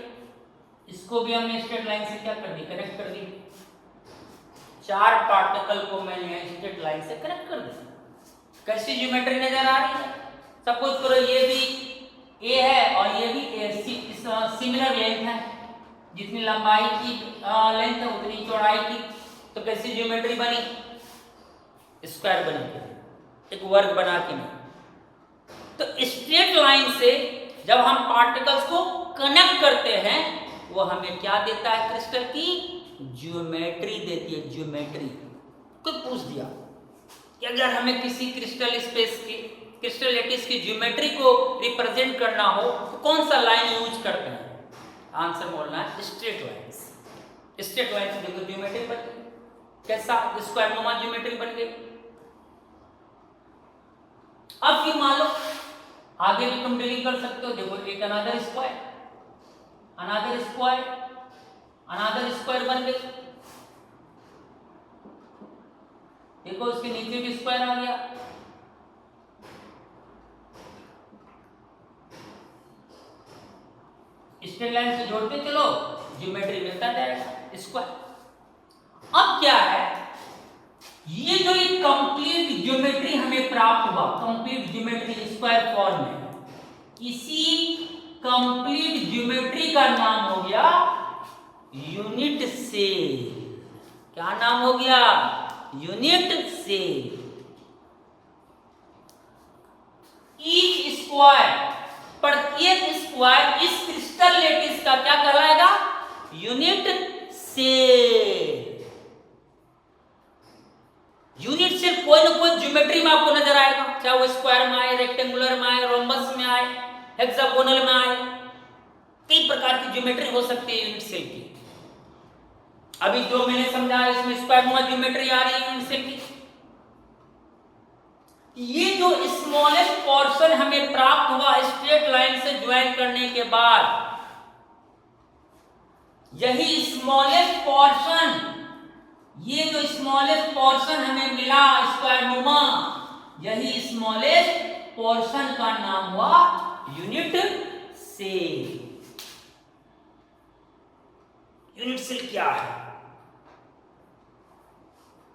इसको भी हमने स्ट्रेट लाइन से क्या कर दी, कनेक्ट कर दी। 4 पार्टिकल को मैंने स्ट्रेट लाइन से कनेक्ट कर दिया। कैसी ज्योमेट्री नजर आ रही है? सपोज करो ये भी ए है और ये भी ए, सिमिलर लेंथ है, जितनी लंबाई की लेंथ है उतनी चौड़ाई की, तो कैसी ज्योमेट्री बनी, स्क्वायर बनी, एक वर्ग बना के नहीं। तो स्ट्रेट लाइन से जब हम पार्टिकल्स को कनेक्ट करते हैं, वो हमें क्या देता है, क्रिस्टल की ज्योमेट्री देती है। ज्योमेट्री कोई पूछ दिया कि अगर हमें किसी क्रिस्टल स्पेस की, क्रिस्टल लेटिस की ज्योमेट्री को रिप्रेजेंट करना हो तो कौन सा लाइन यूज करते हैं, आंसर बोलना है स्ट्रेट लाइन से। स्ट्रेट लाइन से देखो ज्योमेट्री बन गई, कैसा स्क्वायर नुमा ज्योमेट्री बन गई। अब फिर मान लो आगे भी तुम डीलिंग कर सकते हो, देखो एक another square, another square, another square बन गई। देखो उसके नीचे भी स्क्वायर आ गया, स्ट्रेट लाइन से जोड़ते चलो, ज्योमेट्री मिलता जाएगा स्क्वायर। अब क्या है, ये जो एक कंप्लीट ज्योमेट्री हमें प्राप्त हुआ, कंप्लीट ज्योमेट्री स्क्वायर फॉर्म में, इसी कंप्लीट ज्योमेट्री का नाम हो गया यूनिट सेल। क्या नाम हो गया, यूनिट सेल। ईच स्क्वायर, प्रत्येक स्क्वायर इस क्रिस्टल लेटिस का क्या कहलाएगा, यूनिट सेल। यूनिट सेल कोई ना कोई ज्योमेट्री में आपको नजर आएगा, चाहे वो स्क्वायर में आए, रेक्टेंगुलर में आए, रोम्बस में आए, हेक्सागोनल में आए, कई प्रकार की ज्योमेट्री हो सकती है यूनिट सेल की। अभी जो मैंने समझाया इसमें स्क्वायर में ज्योमेट्री आ रही है यूनिट सेल की। ये जो स्मॉलेस्ट पोर्शन हमें प्राप्त हुआ स्ट्रेट लाइन से ज्वाइन करने के बाद, यही स्मॉलेस्ट पोर्शन, ये जो स्मॉलेस्ट पोर्शन हमें मिला स्क्वायर नुमा, यही स्मॉलेस्ट पोर्शन का नाम हुआ यूनिट सेल। यूनिट सेल क्या है?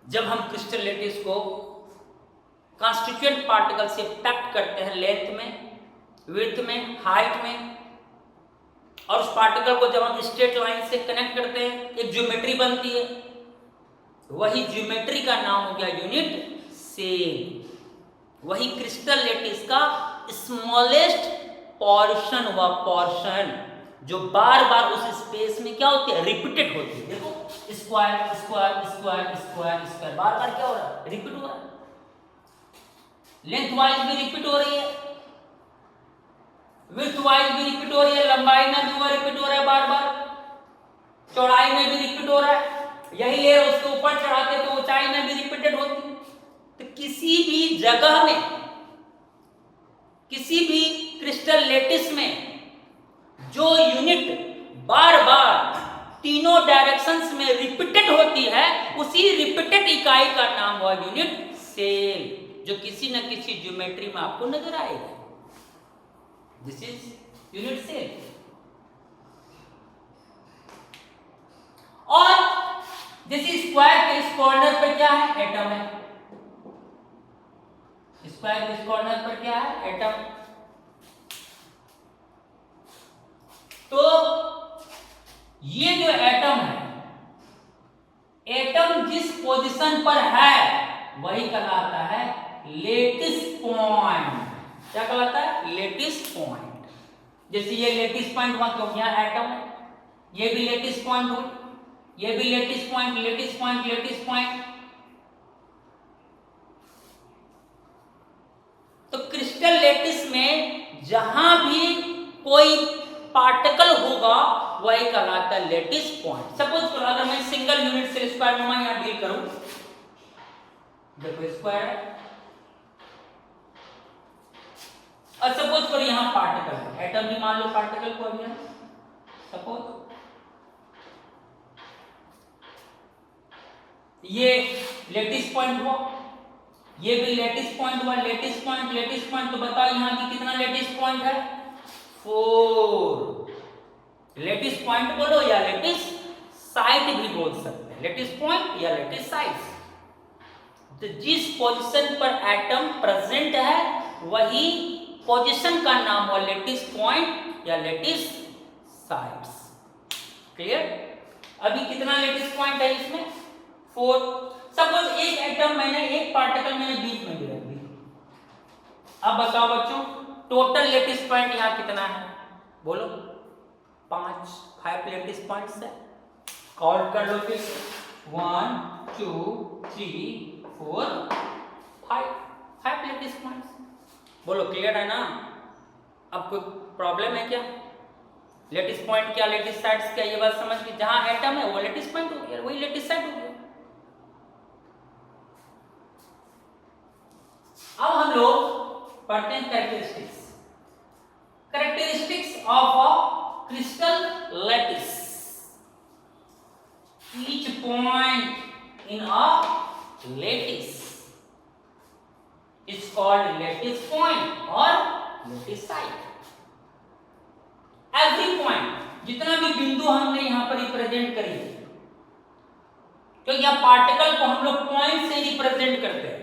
जब हम क्रिस्टल लैटिस को कॉन्स्टिट्यूएंट पार्टिकल से पैक्ट करते हैं लेंथ में, विड्थ में, हाइट में, और उस पार्टिकल को जब हम स्ट्रेट लाइन से कनेक्ट करते हैं एक ज्योमेट्री बनती है, वही ज्योमेट्री का नाम हो गया यूनिट सेल। वही क्रिस्टल लैटिस का स्मॉलेस्ट पोर्शन हुआ, पोर्शन जो बार बार उस स्पेस में क्या होती है, रिपीटेड होती है। देखो square square square square square बार बार क्या हो रहा है, रिपीट हो रहा है। लेंथ वाइज भी रिपीट हो रही है, विड्थ वाइज भी रिपीट हो रही है, लंबाई में भी वो रिपीट हो रहा है बार बार, चौड़ाई में भी रिपीट हो रहा है। यही लेयर उसके ऊपर चढ़ाते तो ऊंचाई में भी रिपीटेड होती है। तो किसी भी जगह में, किसी भी क्रिस्टल लैटिस में जो यूनिट बार बार तीनों डायरेक्शंस में रिपीटेड होती है, उसी रिपीटेड इकाई का नाम हुआ यूनिट सेल, जो किसी न किसी ज्योमेट्री में आपको नजर आएगा। This is unit cell. और जैसे स्क्वायर के इस कॉर्नर पर क्या है, एटम है। स्क्वायर के इस कॉर्नर पर क्या है, एटम। तो ये जो एटम है, एटम जिस पोजीशन पर है वही कहलाता है लेटिस पॉइंट। क्या कहलाता है, लेटिस पॉइंट। जैसे ये लेटिस पॉइंट हुआ क्योंकि यहाँ एटम है, ये भी लेटिस पॉइंट हुई, ये भी lattice point, lattice point, lattice point. तो क्रिस्टल लैटिस में जहां भी कोई पार्टिकल होगा वही कहलाता है लेटिस पॉइंट। सपोज करो अगर मैं सिंगल यूनिट से स्क्वायर में यहां डील करूं, देखो स्क्वायर है, और सपोज करो यहां पार्टिकल है, एटम भी मान लो पार्टिकल को अभी, सपोज ये लेटिस पॉइंट हुआ, ये भी लेटिस पॉइंट हुआ, लेटिस पॉइंट, लेटिस पॉइंट। तो बताओ यहां की कितना लेटिस पॉइंट है, 4। लेटिस पॉइंट बोलो या लेटिस साइट भी बोल सकते हैं, लेटिस पॉइंट या लेटिस साइट। तो जिस पोजीशन पर एटम प्रेजेंट है वही पोजीशन का नाम हुआ लेटिस पॉइंट या लेटिस साइट्स। क्लियर? अभी कितना लेटिस पॉइंट है इसमें, 4। सपोज एक एटम मैंने, एक पार्टिकल मैंने बीच में भी रख दी। अब बताओ बच्चों टोटल लेटिस पॉइंट यहां कितना है, बोलो। 5 लेटिस पॉइंट्स है, काउंट कर लो फिर से, 1 2 3 4 5 लेटिस पॉइंट्स। बोलो क्लियर है ना? अब कोई प्रॉब्लम है क्या? लेटिस पॉइंट क्या, लेटिस साइड्स क्या, ये बात समझ के, जहां एटम है वो लेटिस पॉइंट हो गया, वही लेटिस साइड हो गया। अब हम लोग पढ़ते हैं characteristics. Characteristics of a crystal lattice. Each point in a lattice is called lattice point or lattice site. Every point, जितना भी बिंदु हमने यहाँ पर रिप्रेजेंट करी, क्योंकि यहाँ पार्टिकल को हम लोग पॉइंट से रिप्रेजेंट करते हैं।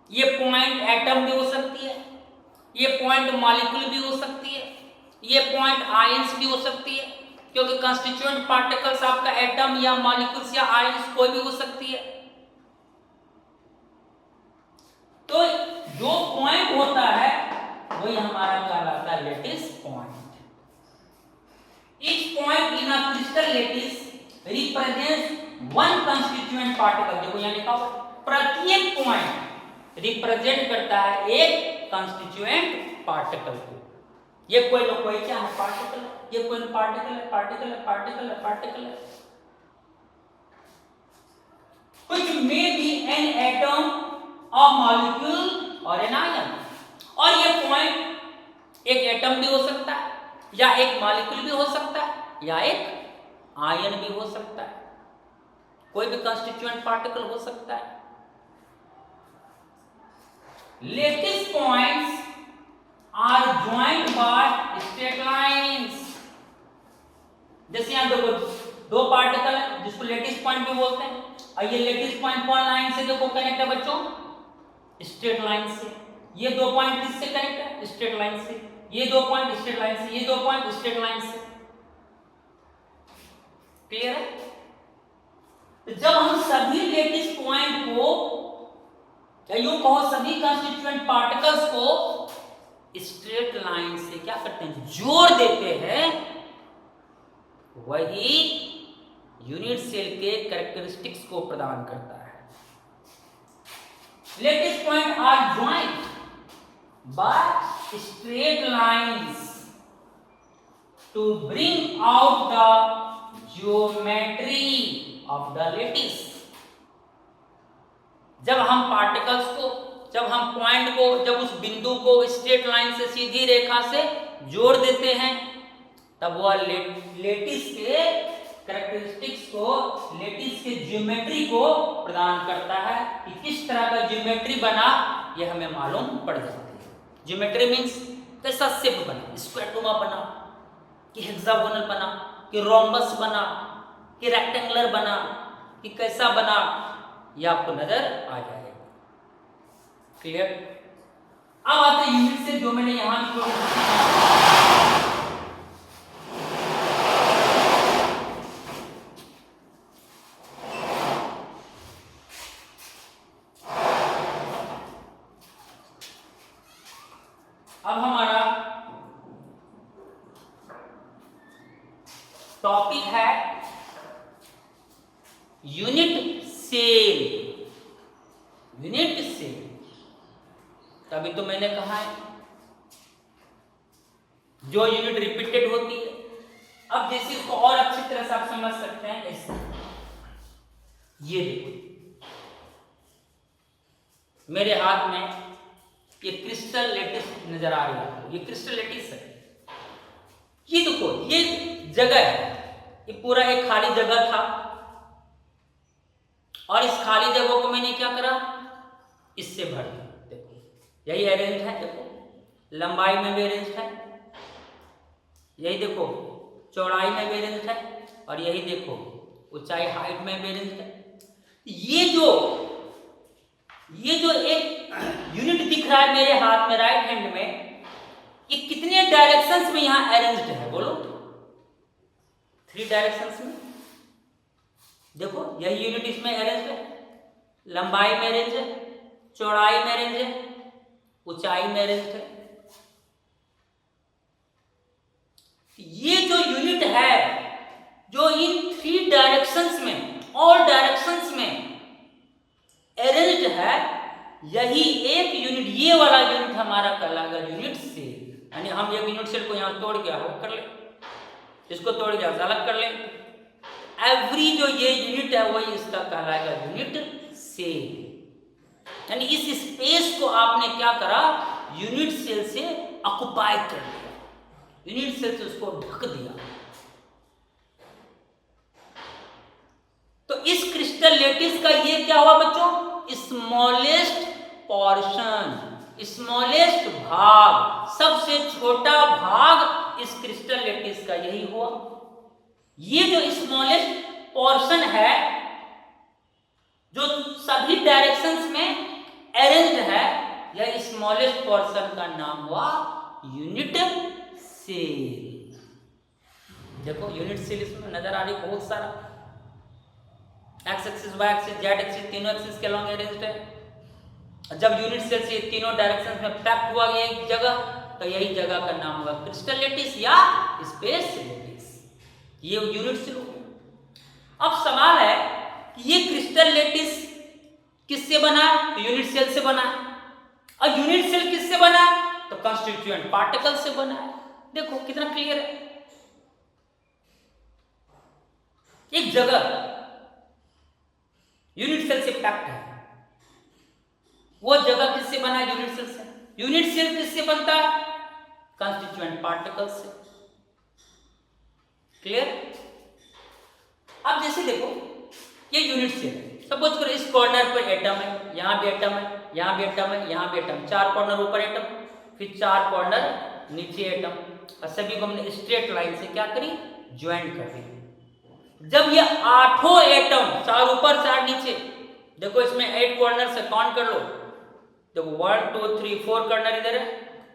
ये पॉइंट एटम भी हो सकती है, ये पॉइंट मॉलिक्यूल भी हो सकती है, ये पॉइंट आयंस भी हो सकती है, क्योंकि कंस्टिट्यूएंट पार्टिकल्स आपका एटम या मॉलिक्यूल्स या आयंस कोई भी हो सकती है। तो जो पॉइंट होता है वही हमारा कहलाता है lattice point. Each point in a crystal lattice represents one constituent particle. देखो यहाँ लिखा हुआ, प्रत्येक पॉइंट रिप्रेजेंट करता है एक कंस्टिट्यूएंट पार्टिकल को। ये कोई ना कोई क्या है, पार्टिकल है, ये कोई पार्टिकल है, पार्टिकल है, पार्टिकल है, पार्टिकल है। कुछ may be an atom, a molecule और एन आयन। और ये पॉइंट एक एटम भी हो सकता है, या एक मॉलिक्यूल भी हो सकता है, या एक आयन भी हो सकता है, कोई भी कंस्टिट्यूएंट पार्टिकल हो सकता है। Lattice points are joined by straight lines। जैसे यहाँ दो लेटिस पॉइंट भी बोलते हैं। और ये लेटिस पॉइंट कौन लाइन से देखो कनेक्ट है बच्चों? स्ट्रेट लाइन से। ये दो पॉइंट किससे कनेक्ट है? स्ट्रेट लाइन से। ये दो पॉइंट स्ट्रेट लाइन से, ये दो पॉइंट स्ट्रेट लाइन से। क्लियर है? तो जब हम सभी लेटिस पॉइंट को या यूं कहो सभी कंस्टिट्यूएंट पार्टिकल्स को स्ट्रेट लाइन से क्या करते हैं? जोड़ देते हैं, वही यूनिट सेल के कैरेक्टरिस्टिक्स को प्रदान करता है। Lattice point are joined by straight lines to bring out the geometry of the lattice. जब हम पार्टिकल्स को, जब हम पॉइंट को, जब उस बिंदु को स्ट्रेट लाइन से सीधी रेखा से जोड़ देते हैं, तब वह लेटिस के कैरेक्टरिस्टिक्स को, लेटिस के ज्योमेट्री को प्रदान करता है कि किस तरह का ज्योमेट्री बना, यह हमें मालूम पड़ जाती है। ज्योमेट्री मीन्स कैसा शेप बना, स्क्वायरटोमा बना कि हेक्सागोनल बना कि रोम्बस बना कि रेक्टेंगुलर बना कि कैसा बना, यह आपको नजर आ जाएगा। क्लियर? अब आते हैं यूनिट से, जो मैंने यहां अब हमारा टॉपिक है यूनिट सेल। यूनिट सेल, तभी तो मैंने कहा है जो यूनिट रिपीटेड होती है। अब जैसे इसको और अच्छी तरह से आप समझ सकते हैं ऐसे, ये देखो मेरे हाथ में ये क्रिस्टल लेटिस नजर आ रही है, ये क्रिस्टल लेटिस है। ये देखो ये जगह है, ये पूरा एक खाली जगह था और इस खाली जगह को मैंने क्या करा, इससे भर दिया। देखो यही अरेंज है, देखो लंबाई में भी अरेंज है, यही देखो चौड़ाई में भी अरेंज है, और यही देखो ऊंचाई हाइट में भी अरेंज है। ये जो एक यूनिट दिख रहा है मेरे हाथ में राइट हैंड में, ये कितने डायरेक्शंस में यहां अरेंज्ड है बोलो? 3 डायरेक्शंस में। देखो यही यूनिट इसमें अरेंज है, लंबाई में अरेंज है, चौड़ाई में अरेंज है, ऊंचाई में अरेंज है। ये जो यूनिट है जो इन 3 डायरेक्शंस में, ऑल डायरेक्शंस में अरेंज्ड है, यही एक यूनिट, ये वाला यूनिट हमारा कहलाएगा यूनिट सेल। यानी हम एक यूनिट सेल को यहां तोड़ के अलग कर ले, इसको तोड़ के अलग कर ले, एवरी जो ये यूनिट है वही इसका कहलाएगा यूनिट सेल। यानी इस स्पेस को आपने क्या करा, यूनिट सेल से ऑक्युपाई कर लिया, यूनिट सेल से उसको ढक दिया। तो इस क्रिस्टल लेटिस का ये क्या हुआ बच्चों, स्मॉलेस्ट पोर्शन, स्मॉलेस्ट भाग, सबसे छोटा भाग इस क्रिस्टल लेटिस का यही हुआ। ये जो स्मॉलेस्ट पोर्शन है जो सभी डायरेक्शंस में अरेंज्ड है, यह स्मॉलेस्ट पोर्शन का नाम हुआ यूनिट सेल। देखो यूनिट सेल इसमें नजर आ रही बहुत सारा, X axis, Y axis, Z axis, तीनों एक्सिस के अलॉन्ग अरेंज्ड है। जब यूनिट सेल से तीनों डायरेक्शंस में पैक्ड हुआ एक जगह, तो यही जगह का नाम होगा क्रिस्टल लेटिस या स्पेस लेटिस। ये यूनिट सेल हो गया। अब सवाल है कि ये क्रिस्टल लेटिस किससे बना? तो यूनिट सेल से बना। और यूनिट सेल किससे बना? तो कंस्टिट्यूएंट पार्टिकल से बना है। देखो कितना क्लियर है। एक जगह यूनिट सेल से पैक्ड है, वो जगह किससे बना है? यूनिट सेल से। यूनिट सेल किससे बनता है? कंस्टिट्यूएंट पार्टिकल से। क्लियर? अब जैसे देखो ये यूनिट सेल है, सपोज करो इस कॉर्नर पर एटम है, यहां भी एटम है, यहां भी एटम है, यहां भी एटम, 4 कॉर्नर ऊपर एटम, फिर 4 कॉर्नर नीचे एटम, और सभी को हमने स्ट्रेट लाइन से क्या करी? ज्वाइन कर दी। जब ये 8 एटम, 4 ऊपर 4 नीचे, देखो इसमें 8 कॉर्नर से काउंट कर लो, देखो 1 2 3 4 कॉर्नर इधर है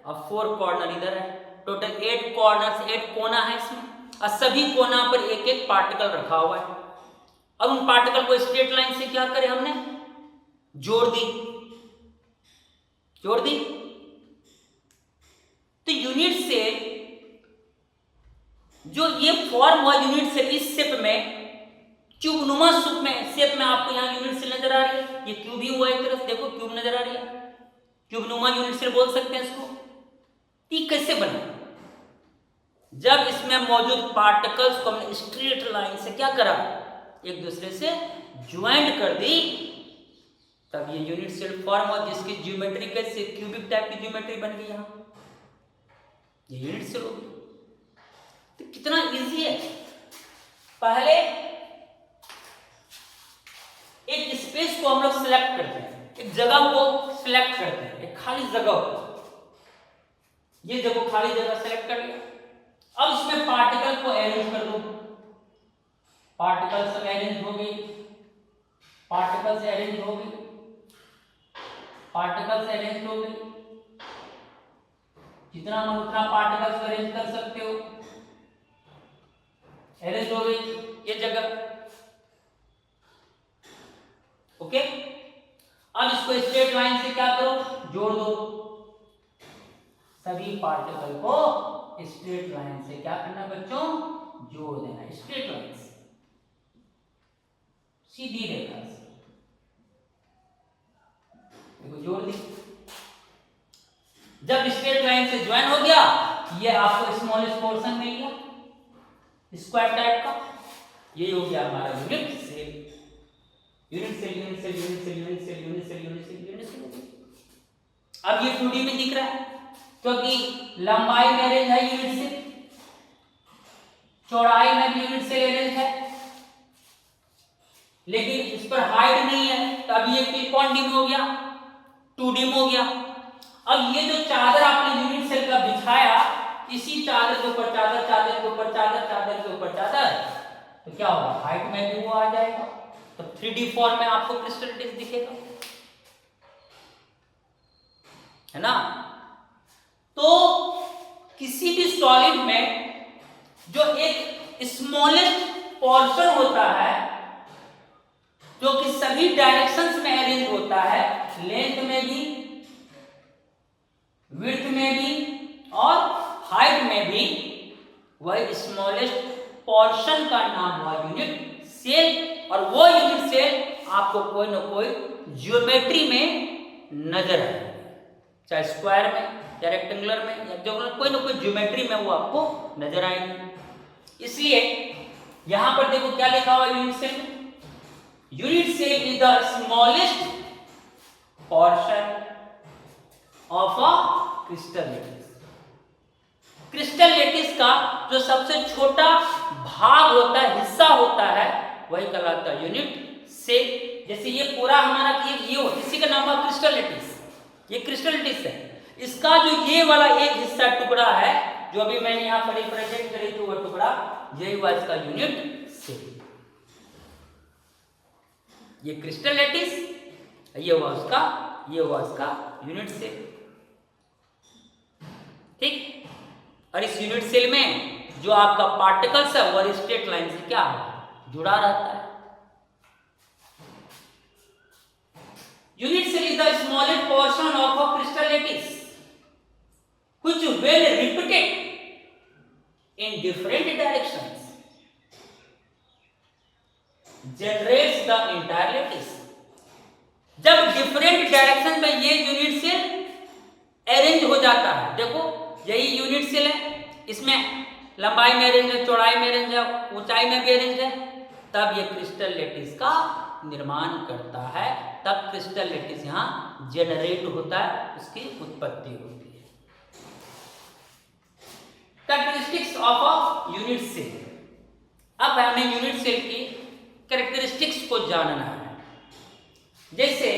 और 4 कॉर्नर इधर है, टोटल 8 कॉर्नर, 8 कोना है इसमें, और सभी कोना पर एक एक पार्टिकल रखा हुआ है। अब उन पार्टिकल को स्ट्रेट लाइन से क्या करें हमने, जोड़ दी। तो यूनिट सेल जो ये फॉर्म हुआ, यूनिट सेल इस शेप में, क्यूबनुमा शेप में आपको यहाँ यूनिट सेल नजर आ रही है, ये क्यूब ही हुआ एक तरफ, देखो क्यूब नजर आ रही है, क्यूबनुमा यूनिट सेल बोल सकते हैं इसको। ये कैसे बना, जब इसमें मौजूद पार्टिकल्स को हमने स्ट्रेट लाइन से क्या करा, एक दूसरे से ज्वाइंट कर दी, तब ये यूनिट सेल फॉर्म हुआ, जिसकी ज्योमेट्री कैसे क्यूबिक टाइप की ज्योमेट्री बन गई, यहाँ ये यूनिट सेल होगी। तो कितना इजी है। पहले एक स्पेस को हम लोग सिलेक्ट करते हैं, एक जगह को सिलेक्ट करते हैं, एक खाली जगह को, ये देखो खाली जगह सिलेक्ट कर लिया। अब इसमें पार्टिकल को अरेंज कर दो, पार्टिकल से अरेंज हो गई, पार्टिकल से अरेंज हो गई, पार्टिकल से अरेंज हो गई, जितना मन उतना पार्टिकल से अरेंज कर सकते हो, अरेंज हो गई ये जगह। ओके, अब इसको स्ट्रेट लाइन से क्या करो, जोड़ दो, सभी पार्टिकल को स्ट्रेट लाइन से क्या करना बच्चों, जोड़ देना, स्ट्रेट लाइन से, सीधी रेखा से, देखो जोड़ दी। जब स्ट्रेट लाइन से ज्वाइन हो गया, ये आपको स्मॉलेस्ट पोर्शन मिल गया स्क्वायर टाइप का, ये हो गया हमारा unit cell. Unit cell, unit cell, unit cell, unit cell, unit cell, unit cell, unit cell. अब ये 2D में दिख रहा है, क्योंकि लंबाई में अरेंज है यूनिट सेल, चौड़ाई में भी यूनिट सेल अरेंज है, लेकिन इस पर हाइट नहीं है, तो अब ये कौन डी में हो गया, 2D में हो गया। अब ये जो चादर आपने यूनिट सेल का बिछाया, इसी चादर के ऊपर चादर, चादर के ऊपर चादर, चादर के ऊपर चादर, तो क्या होगा, हाइट में भी वो आ जाएगा, तो 3D फॉर्म में आपको क्रिस्टल डिस्क दिखेगा, है ना। तो किसी भी सॉलिड में जो एक स्मॉलेस्ट पोर्शन होता है, जो कि सभी डायरेक्शंस में अरेंज होता है, लेंथ में भी, विड्थ में भी और हाइट में भी, वह स्मॉलेस्ट पोर्शन का नाम हुआ यूनिट सेल। और वो यूनिट सेल आपको कोई ना कोई ज्योमेट्री में नजर आएगा, चाहे स्क्वायर में या रेक्टेंगुलर में या रेक्टेंगुलर, कोई ना कोई ज्योमेट्री में वो आपको नजर आएगी। इसलिए यहां पर देखो क्या लिखा हुआ unit cell, unit cell is the smallest portion of a crystal lattice. Crystal lattice का जो सबसे छोटा भाग होता है, हिस्सा होता है, वही कहलाता है यूनिट सेल। जैसे ये पूरा हमारा ये हो, इसी का नाम है क्रिस्टल लैटिस, ये क्रिस्टल लैटिस है। इसका जो ये वाला एक हिस्सा टुकड़ा है, जो अभी मैंने यहाँ पर रिप्रेजेंट करी थी, वह टुकड़ा यही हुआ इसका यूनिट सेल। ये क्रिस्टल लैटिस, ये हुआ उसका यूनिट सेल, ठीक। और इस यूनिट सेल में जो आपका पार्टिकल्स है वो स्ट्रेट लाइन से क्या है, जुड़ा रहता है। Unit cell is the smallest portion of a crystal lattice which when repeated in different directions generates the entire lattice। जब डिफरेंट डायरेक्शन में ये यूनिट सेल अरेंज हो जाता है, देखो यही यूनिट सेल है, इसमें लंबाई में अरेंज है, चौड़ाई में अरेंज है, ऊंचाई में भी अरेंज है, तब ये क्रिस्टल लैटिस का निर्माण करता है, तब क्रिस्टल लैटिस यहाँ जेनरेट होता है, उसकी उत्पत्ति होती है। Characteristics of a unit cell. अब हमें यूनिट सेल की कैरेक्टरिस्टिक्स को जानना है। जैसे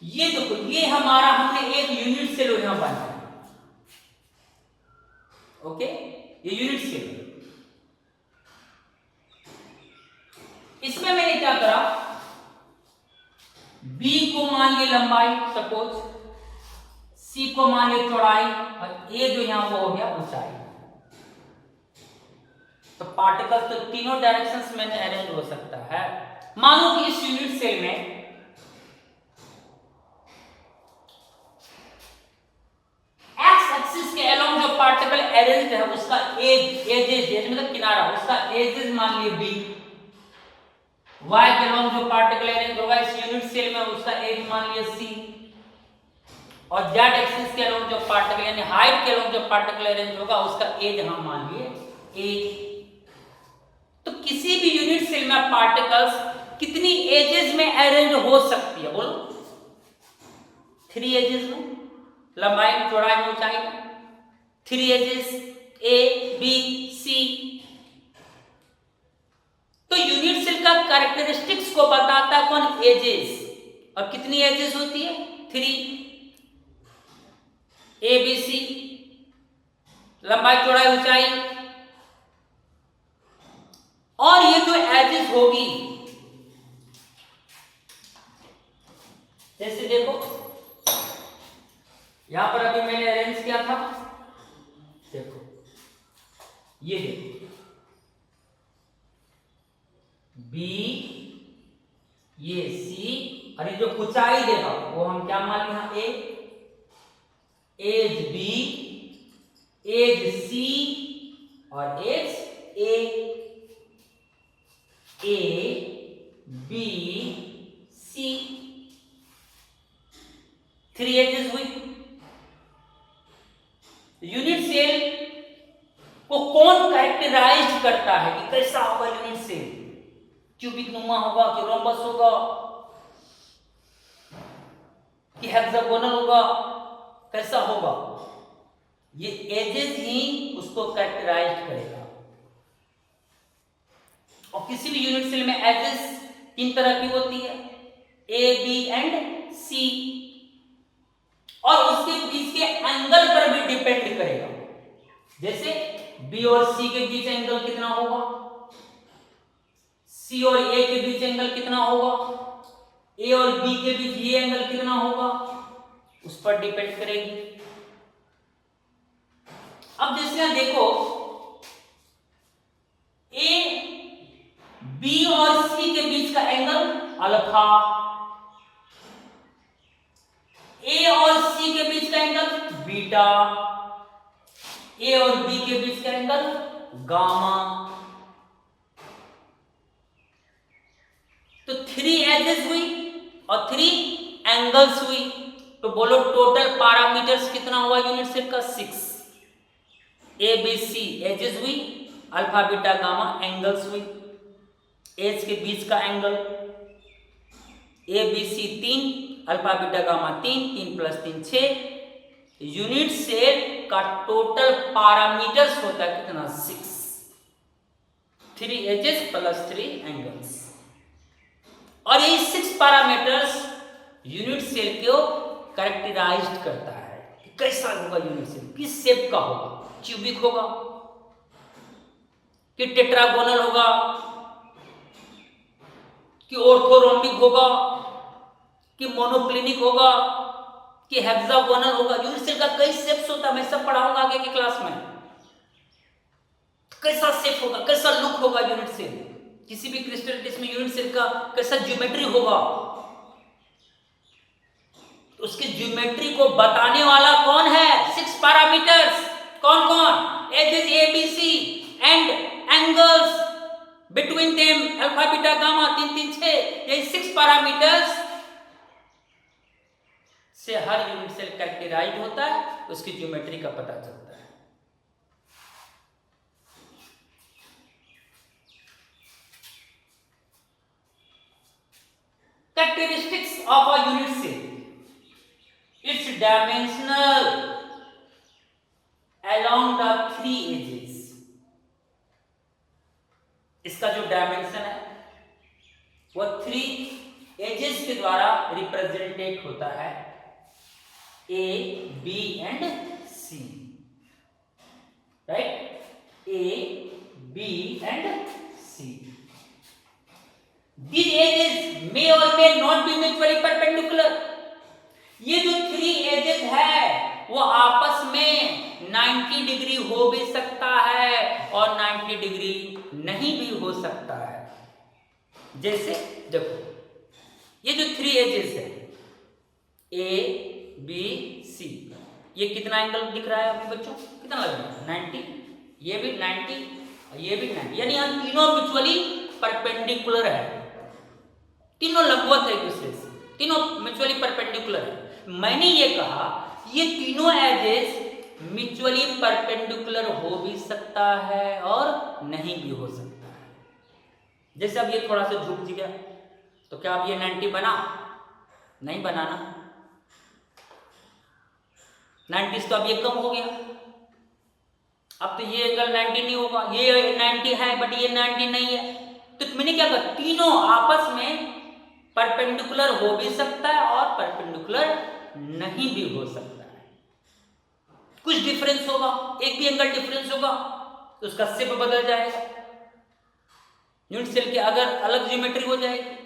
ये देखो, ये हमने एक यूनिट सेल यहां बनाया, ओके, ये यूनिट सेल। लंबाई सपोज, सी को मान लिया चौड़ाई, और ए जो यहाँ वो हो गया ऊंचाई। तो पार्टिकल्स तो तीनों डायरेक्शंस में अरेंज हो सकता है। मान लो कि इस यूनिट सेल में एक्स एक्सिस के अलोंग जो पार्टिकल अरेंज्ड है उसका एज मतलब किनारा, उसका एजेस मान लिए बी। वाई के अलोंग जो पार्टिकल अरेंज होगा इस यूनिट सेल में उसका एज मान लिए सी। और जेड एक्सिस के अलोंग जो पार्टिकल यानी हाइट के अलोंग जो पार्टिकल अरेंज होगा उसका एज हम मान लिए ए। तो किसी भी यूनिट सेल में पार्टिकल्स कितनी एजेस में अरेंज हो सकती है बोलो? 3 एजेस में, लंबाई में, चौड़ाई में, ऊंचाई में। 3 एजेस ए बी सी। तो यूनिट सेल का कैरेक्टरिस्टिक्स को बताता है कौन? एजेस। और कितनी एजेस होती है? 3 ए बी सी, लंबाई चौड़ाई ऊंचाई। और ये जो एजेस होगी, जैसे देखो यहां पर अभी मैंने अरेंज किया था, देखो ये देखो बी, ये सी, और ये जो ऊंचाई देगा वो हम क्या मान लिया? A. Edge B, edge C और edge A. A B C, 3 edges हुई। यूनिट सेल को कौन कैरेक्टराइज करता है कि कैसा होगा यूनिट सेल? क्यूबिक नुमा होगा कि रोम्बस होगा कि हेक्सागोनल होगा, कैसा होगा? ये एजेस ही उसको कैरेक्टराइज करेगा। और किसी भी यूनिट सेल में एजेस 3 तरह की होती है, ए बी एंड सी। और उसके बीच के एंगल पर भी डिपेंड करेगा। जैसे बी और सी के बीच एंगल कितना होगा, सी और ए के बीच एंगल कितना होगा, ए और बी के बीच ये एंगल कितना होगा, उस पर डिपेंड करेगी। अब जैसे यहां देखो ए बी और सी के बीच का एंगल अल्फा, ए और सी के बीच का एंगल बीटा, ए और बी के बीच का एंगल गामा। तो 3 एजेस हुई और 3 एंगल्स हुई। तो बोलो टोटल पैरामीटर्स कितना हुआ यूनिट सेल का? 6। ए बी सी एजेस हुई, अल्फा बीटा गामा एंगल्स हुई। एज के बीच का angle A B C 3, alpha beta gamma 3, 3 + 3 6। Unit cell का टोटल पैरामीटर्स होता है कितना? 6। 3 एजेस + 3 एंगल्स। और ये 6 पैरामीटर्स यूनिट सेल को कैरेक्टराइज्ड करता है कि कैसा होगा यूनिट सेल, किस शेप का होगा, क्यूबिक होगा कि टेट्रागोनल होगा कि ऑर्थोरोम्बिक होगा कि मोनोक्लिनिक होगा कि हेक्सागोनल होगा। यूनिट सेल का कई शेप्स होता है, मैं सब पढ़ाऊंगा आगे की क्लास में। कैसा शेप होगा, कैसा लुक होगा यूनिट सेल, किसी भी क्रिस्टल डिस्क में यूनिट सेल का कैसा ज्योमेट्री होगा, उसकी ज्योमेट्री को बताने वाला कौन है? 6 पैरामीटर्स। कौन कौन? Edges A B C and angles between them alpha beta gamma 3 3 6। ये 6 पैरामीटर्स से हर यूनिट सेल कैरेक्टराइज होता है, उसकी ज्योमेट्री का पता चलता है। Characteristics of a unit cell: its dimensional along the 3 edges। इसका जो डायमेंशन है वो 3 एजेस के द्वारा रिप्रेजेंटेट होता है, A B and C, right? A B and C. These edges may or may not be mutually perpendicular। ये जो थ्री एजेस है वो आपस में 90 डिग्री हो भी सकता है और 90 डिग्री नहीं भी हो सकता है। जैसे देखो ये जो थ्री एजेस है ए बी सी, ये कितना एंगल दिख रहा है अपने बच्चों, कितना लग रहा है 90, ये भी 90 और ये भी 90, यानी हम तीनों म्यूचुअली परपेंडिकुलर है, तीनों लंबवत है एक दूसरे से, तीनों म्यूचुअली परपेंडिकुलर है। मैंने ये कहा ये तीनों एजेस म्यूचुअली परपेंडिकुलर हो भी सकता है और नहीं भी हो सकता है। जैसे अब ये थोड़ा सा झुक गया तो क्या अब ये 90 बना? नहीं बनाना, 90 तो अब ये कम हो गया, अब तो ये एंगल 90 नहीं होगा, ये 90 है बट ये 90 नहीं है। तो मैंने क्या कहा तीनों आपस में परपेंडिकुलर हो भी सकता है और परपेंडिकुलर नहीं भी हो सकता है। कुछ डिफरेंस होगा, एक भी एंगल डिफरेंस होगा तो उसका शेप बदल जाएगा, यूनिट सेल की अगर अलग ज्योमेट्री हो जाएगी।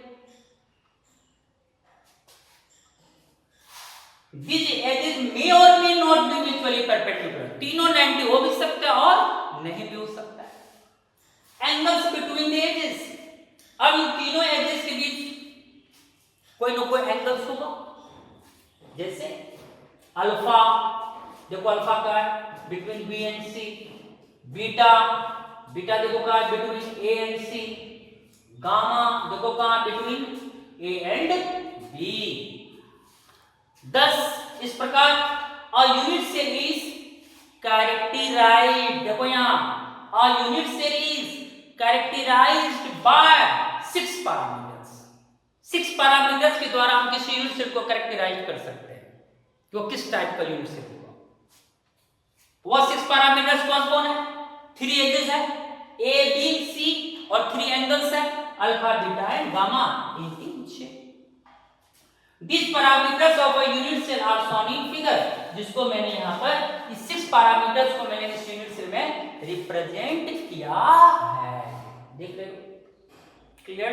These edges may or may not be mutually perpendicular, तीनों 90 हो भी सकता है और नहीं भी हो सकता है। एंगल्स बिटवीन द एजेस, अब इन तीनों एजेस के बीच कोई ना कोई एंगल्स होगा, जैसे अल्फा, देखो अल्फा का है between B and C, beta, beta देखो का है between A and C, gamma देखो कहां बिटवीन ए एंड बी। 10 इस प्रकार a unit cell is characterised, देखो यहां a unit cell is characterised by 6 parameters. 6 parameters के द्वारा हम किसी यूनिट सेल को कैरेक्टराइज कर सकते हैं कि वो किस टाइप का यूनिट सेल होगा। वो 6 पैरामीटर्स कौन कौन है? 3 एजेस है ए बी सी और 3 एंगल्स है alpha beta and gamma, in 3 shape. These parameters of a unit cell are shown in figure, जिसको मैंने यहाँ पर इस 6 पैरामीटर्स को मैंने इस यूनिट सेल में रिप्रेजेंट किया है। देख रहे हो क्लियर?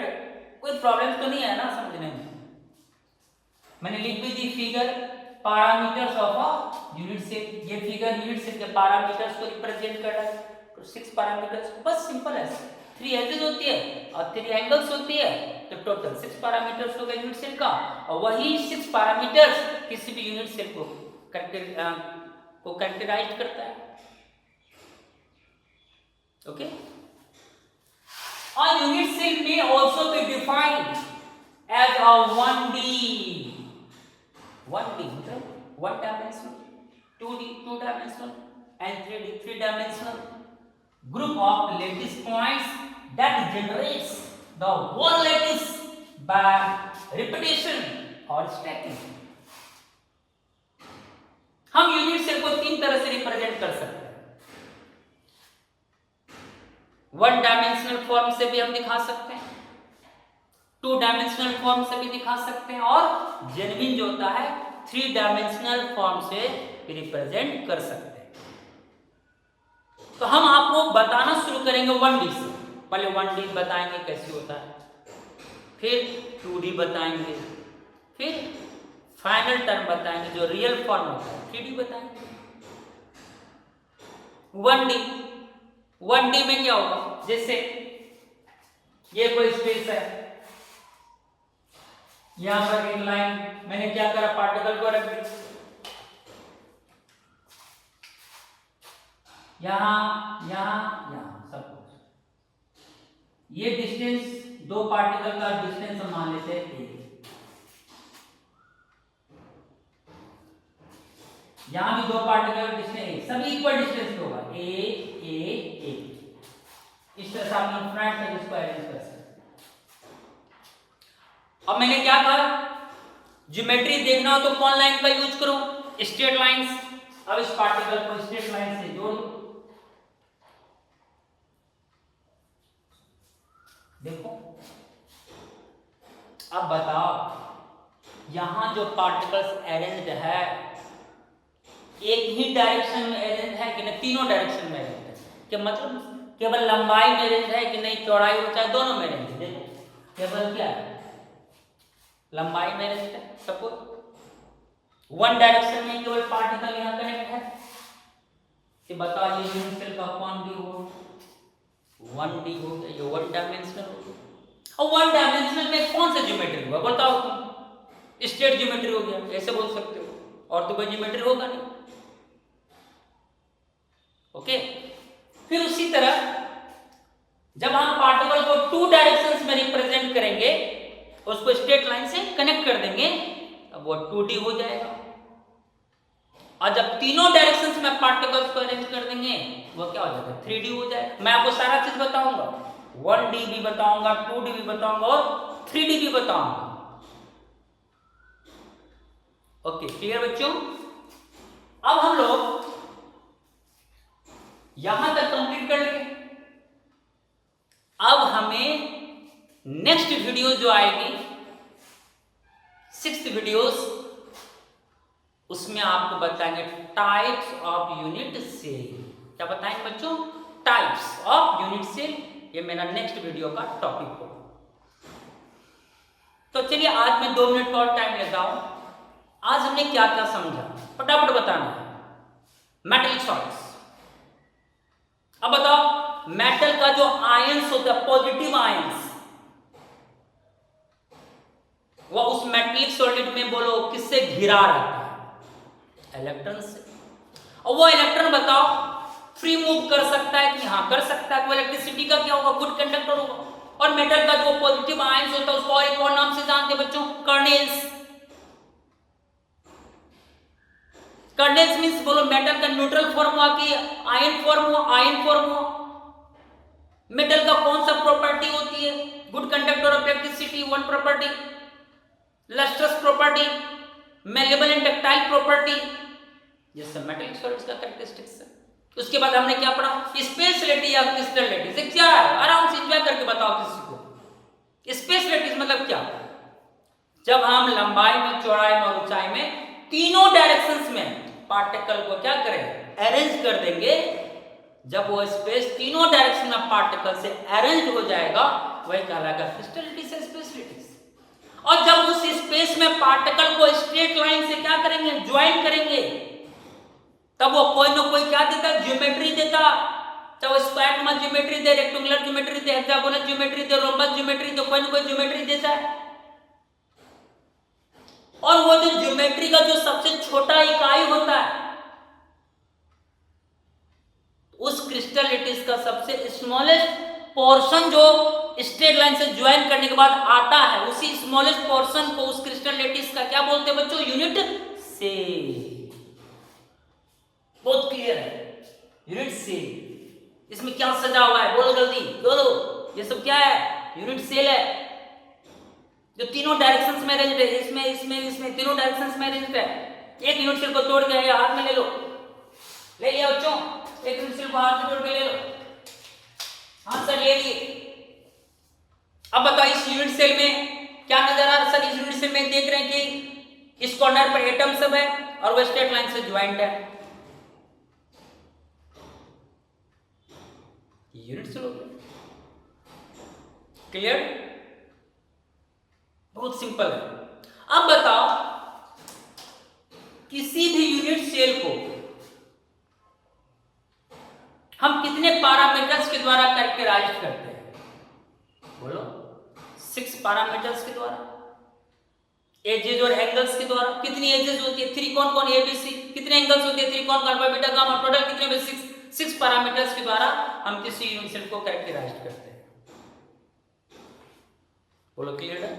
कोई प्रॉब्लम तो नहीं है ना समझने में? मैंने लिख भी दी figure parameters of a unit cell, ये फिगर यूनिट सेल के पैरामीटर्स को रिप्रेजेंट कर रहा है। तो 6 पैरामीटर्स बस सिंपल है, 3 एजेस होती है और 3 एंगल्स होती है, तो टोटल 6 पैरामीटर्स होगा यूनिट सेल का। और वही 6 पैरामीटर्स किसी भी यूनिट सेल को कैरेक्टराइज करता है। Okay, a unit cell may also be defined as a 1D मतलब 1 dimensional, 2D 2 dimensional and 3D 3 dimensional group of lattice points that generates the whole lattice by repetition or stacking। हम unit cell को 3 तरह से represent कर सकते हैं। 1 dimensional form से भी हम दिखा सकते हैं, 2 डायमेंशनल फॉर्म से भी दिखा सकते हैं और जेन्युइन जो होता है 3 डायमेंशनल फॉर्म से भी रिप्रेजेंट कर सकते हैं। तो हम आपको बताना शुरू करेंगे 1D से। पहले 1D बताएंगे कैसे होता है, फिर 2D बताएंगे, फिर फाइनल टर्म बताएंगे जो रियल फॉर्म होता है 3D बताएंगे। 1D में क्या होगा, जैसे ये कोई स्पेस है, यहां पर एक लाइन मैंने क्या करा पार्टिकल को रख दी, यहां सब कुछ। ये डिस्टेंस 2 पार्टिकल का डिस्टेंस हम मान लेते हैं a, यहां भी 2 पार्टिकल डिस्टेंस सभी इक्वल डिस्टेंस पे होगा a। इस तरह से आप इन्फिनाइट तक इसको अरेंज कर सकते हैं। अब मैंने क्या कहा ज्योमेट्री देखना हो तो कौन लाइन का यूज करो, स्ट्रेट लाइंस। अब इस पार्टिकल को स्ट्रेट लाइन से जोड़ दो, देखो अब बताओ यहां जो पार्टिकल्स अरेंज्ड है एक ही डायरेक्शन में अरेंज है कि नहीं, तीनों डायरेक्शन में अरेंज है, क्या मतलब केवल लंबाई में अरेंज है कि नहीं चौड़ाई ऊंचाई दोनों में अरेंज है। देखो केवल क्या है लंबाई में अरेंज है, सपोज वन डायरेक्शन में केवल पार्टिकल यहाँ कनेक्ट है। कि बताओ ये यूनिट सेल का क्वांटिटी हो 1D हो गया, ये वन डायमेंशनल हो गया। और वन डायमेंशनल में कौन सा ज्योमेट्री हुआ बताओ तुम? स्ट्रेट ज्योमेट्री हो गया, ऐसे बोल सकते हो, और तो कोई ज्योमेट्री होगा नहीं। ओके, फिर उसी तरह जब हम पार्टिकल को टू डायरेक्शंस में रिप्रेजेंट करेंगे, उसको स्ट्रेट लाइन से कनेक्ट कर देंगे, अब वो 2D हो जाएगा। और जब तीनों डायरेक्शंस में पार्टिकल्स को अरेंज कर देंगे, वो क्या हो जाएगा? 3D हो जाएगा। मैं आपको सारा चीज बताऊंगा, 1D भी बताऊंगा, 2D भी बताऊंगा और 3D भी बताऊंगा। ओके, क्लियर बच्चों? अब हम लोग यहां तक कंप्लीट कर लिए। अब हमें नेक्स्ट वीडियो जो आएगी 6th वीडियोस, उसमें आपको बताएंगे टाइप्स ऑफ यूनिट सेल। क्या बताएंगे बच्चों? Types of unit cell. ये मेरा नेक्स्ट वीडियो का टॉपिक होगा। तो चलिए आज मैं 2 मिनट का और टाइम लेता हूं। आज हमने क्या क्या समझा फटाफट बताना है। Metallic solids. अब बताओ, मेटल का जो आयंस होता है, पॉजिटिव आयंस, वह उस मेटलिक सॉलिड में बोलो किससे घिरा रहता है? इलेक्ट्रॉन से। और वो इलेक्ट्रॉन बताओ फ्री मूव कर सकता है कि हाँ कर सकता है? तो इलेक्ट्रिसिटी का क्या होगा? गुड कंडक्टर होगा। और मेटल का जो पॉजिटिव आयंस होता है उसको और एक और नाम से जानते हैं बच्चों, कर्नेल्स। कर्नेल्स मींस बोलो मेटल का न्यूट्रल फॉर्म हुआ कि आयन फॉर्म हुआ? आयन फॉर्म हुआ। मेटल का कौन सा प्रॉपर्टी होती है? Good conductor of electricity, one property. Lustrous property, malleable and ductile property, ये सब मेटलिक सॉलिड्स का कैरेक्टरिस्टिक्स है। उसके बाद हमने क्या पढ़ा? स्पेशलिटी या क्रिस्टलिटी से क्या है? आराम से एंजॉय करके बताओ किसी को। स्पेशलिटी मतलब क्या? जब हम लंबाई में, चौड़ाई में और ऊंचाई में तीनों डायरेक्शंस में पार्टिकल को क्या करें? अरेंज कर देंगे। जब वो स्पेस तीनों डायरेक्शन में पार्टिकल से अरेंज हो जाएगा, वही कहलाएगा क्रिस्टलिटी से स्पेशलिटी। और जब उस स्पेस में पार्टिकल को स्ट्रेट लाइन से क्या करेंगे? ज्वाइन करेंगे, तब वो कोई ना कोई क्या देता? ज्योमेट्री देता। चाहे स्क्वायर में ज्योमेट्री दे, रेक्टेंगुलर ज्योमेट्री दे, हेक्सागोनल ज्योमेट्री दे, रोम्बस ज्योमेट्री दे, कोई ना कोई ज्योमेट्री देता है। और वो जो ज्योमेट्री का जो सबसे छोटा इकाई होता है, उस क्रिस्टलिटीज का सबसे स्मॉलेस्ट पोर्शन जो स्ट्रेट लाइन से ज्वाइन करने के बाद आता है, उसी स्मॉलेस्ट पोर्शन को उस क्रिस्टलिटीज का क्या बोलते हैं बच्चों? Unit cell. बहुत क्लियर है, यूनिट सेल। इसमें क्या सजा हुआ है? बोलो जल्दी बोलो, ये सब क्या है? यूनिट सेल है, जो तीनों डायरेक्शंस में अरेंज्ड है। इसमें इसमें इसमें तीनों डायरेक्शंस में अरेंज्ड है। एक यूनिट सेल को तोड़ के हाथ में ले लो, ले लिया बच्चों। एक यूनिट सेल को हाथ में तोड़ के ले लो। हाँ सर ले लिए। अब बताओ इस यूनिट सेल में क्या नजर आ रहा है? सर इस यूनिट सेल में देख रहे हैं कि इस कॉर्नर पर एटम सब है और वो स्ट्रेट लाइन से ज्वाइंट है। यूनिट सेल हो गया। क्लियर? बहुत सिंपल है। अब बताओ किसी भी यूनिट सेल को हम कितने पैरामीटर्स के द्वारा कैरेक्टराइज करते हैं? बोलो 6 पैरामीटर्स के द्वारा। एजेस और एंगल्स के द्वारा। कितनी एजेस होती है? 3 कौन कौन? एबीसी। कितने एंगल्स होते हैं? 3 कौन कौन? Alpha beta gamma. टोटल कितने में? 6 पैरामीटर्स के द्वारा हम किसी यूनिट सेल को कैरेक्टराइज करते हैं। बोलो क्लियर है?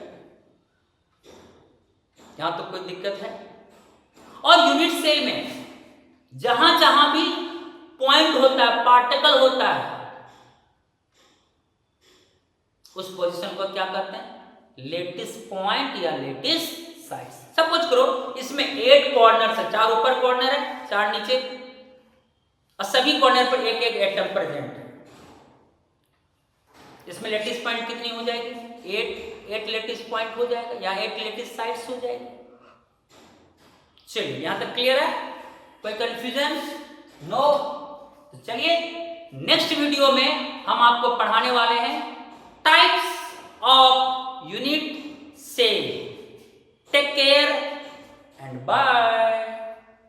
यहां तो कोई दिक्कत है? और यूनिट सेल में जहां जहां भी पॉइंट होता है, पार्टिकल होता है, उस पोजीशन को क्या कहते हैं? लेटिस पॉइंट या लेटिस साइड्स। सब कुछ करो। इसमें 8 कॉर्नर है, 4 ऊपर कॉर्नर है, 4 नीचे, और सभी कॉर्नर पर एक एक एटम प्रेजेंट है। इसमें लेटिस पॉइंट कितनी हो जाएगी? 8 लेटिस पॉइंट हो जाएगा या 8 लेटिस साइड्स हो जाएगी। चलिए यहां तक क्लियर है? कोई कंफ्यूजन? नो? तो चलिए नेक्स्ट वीडियो में हम आपको पढ़ाने वाले हैं types of unit cell. Take care and bye.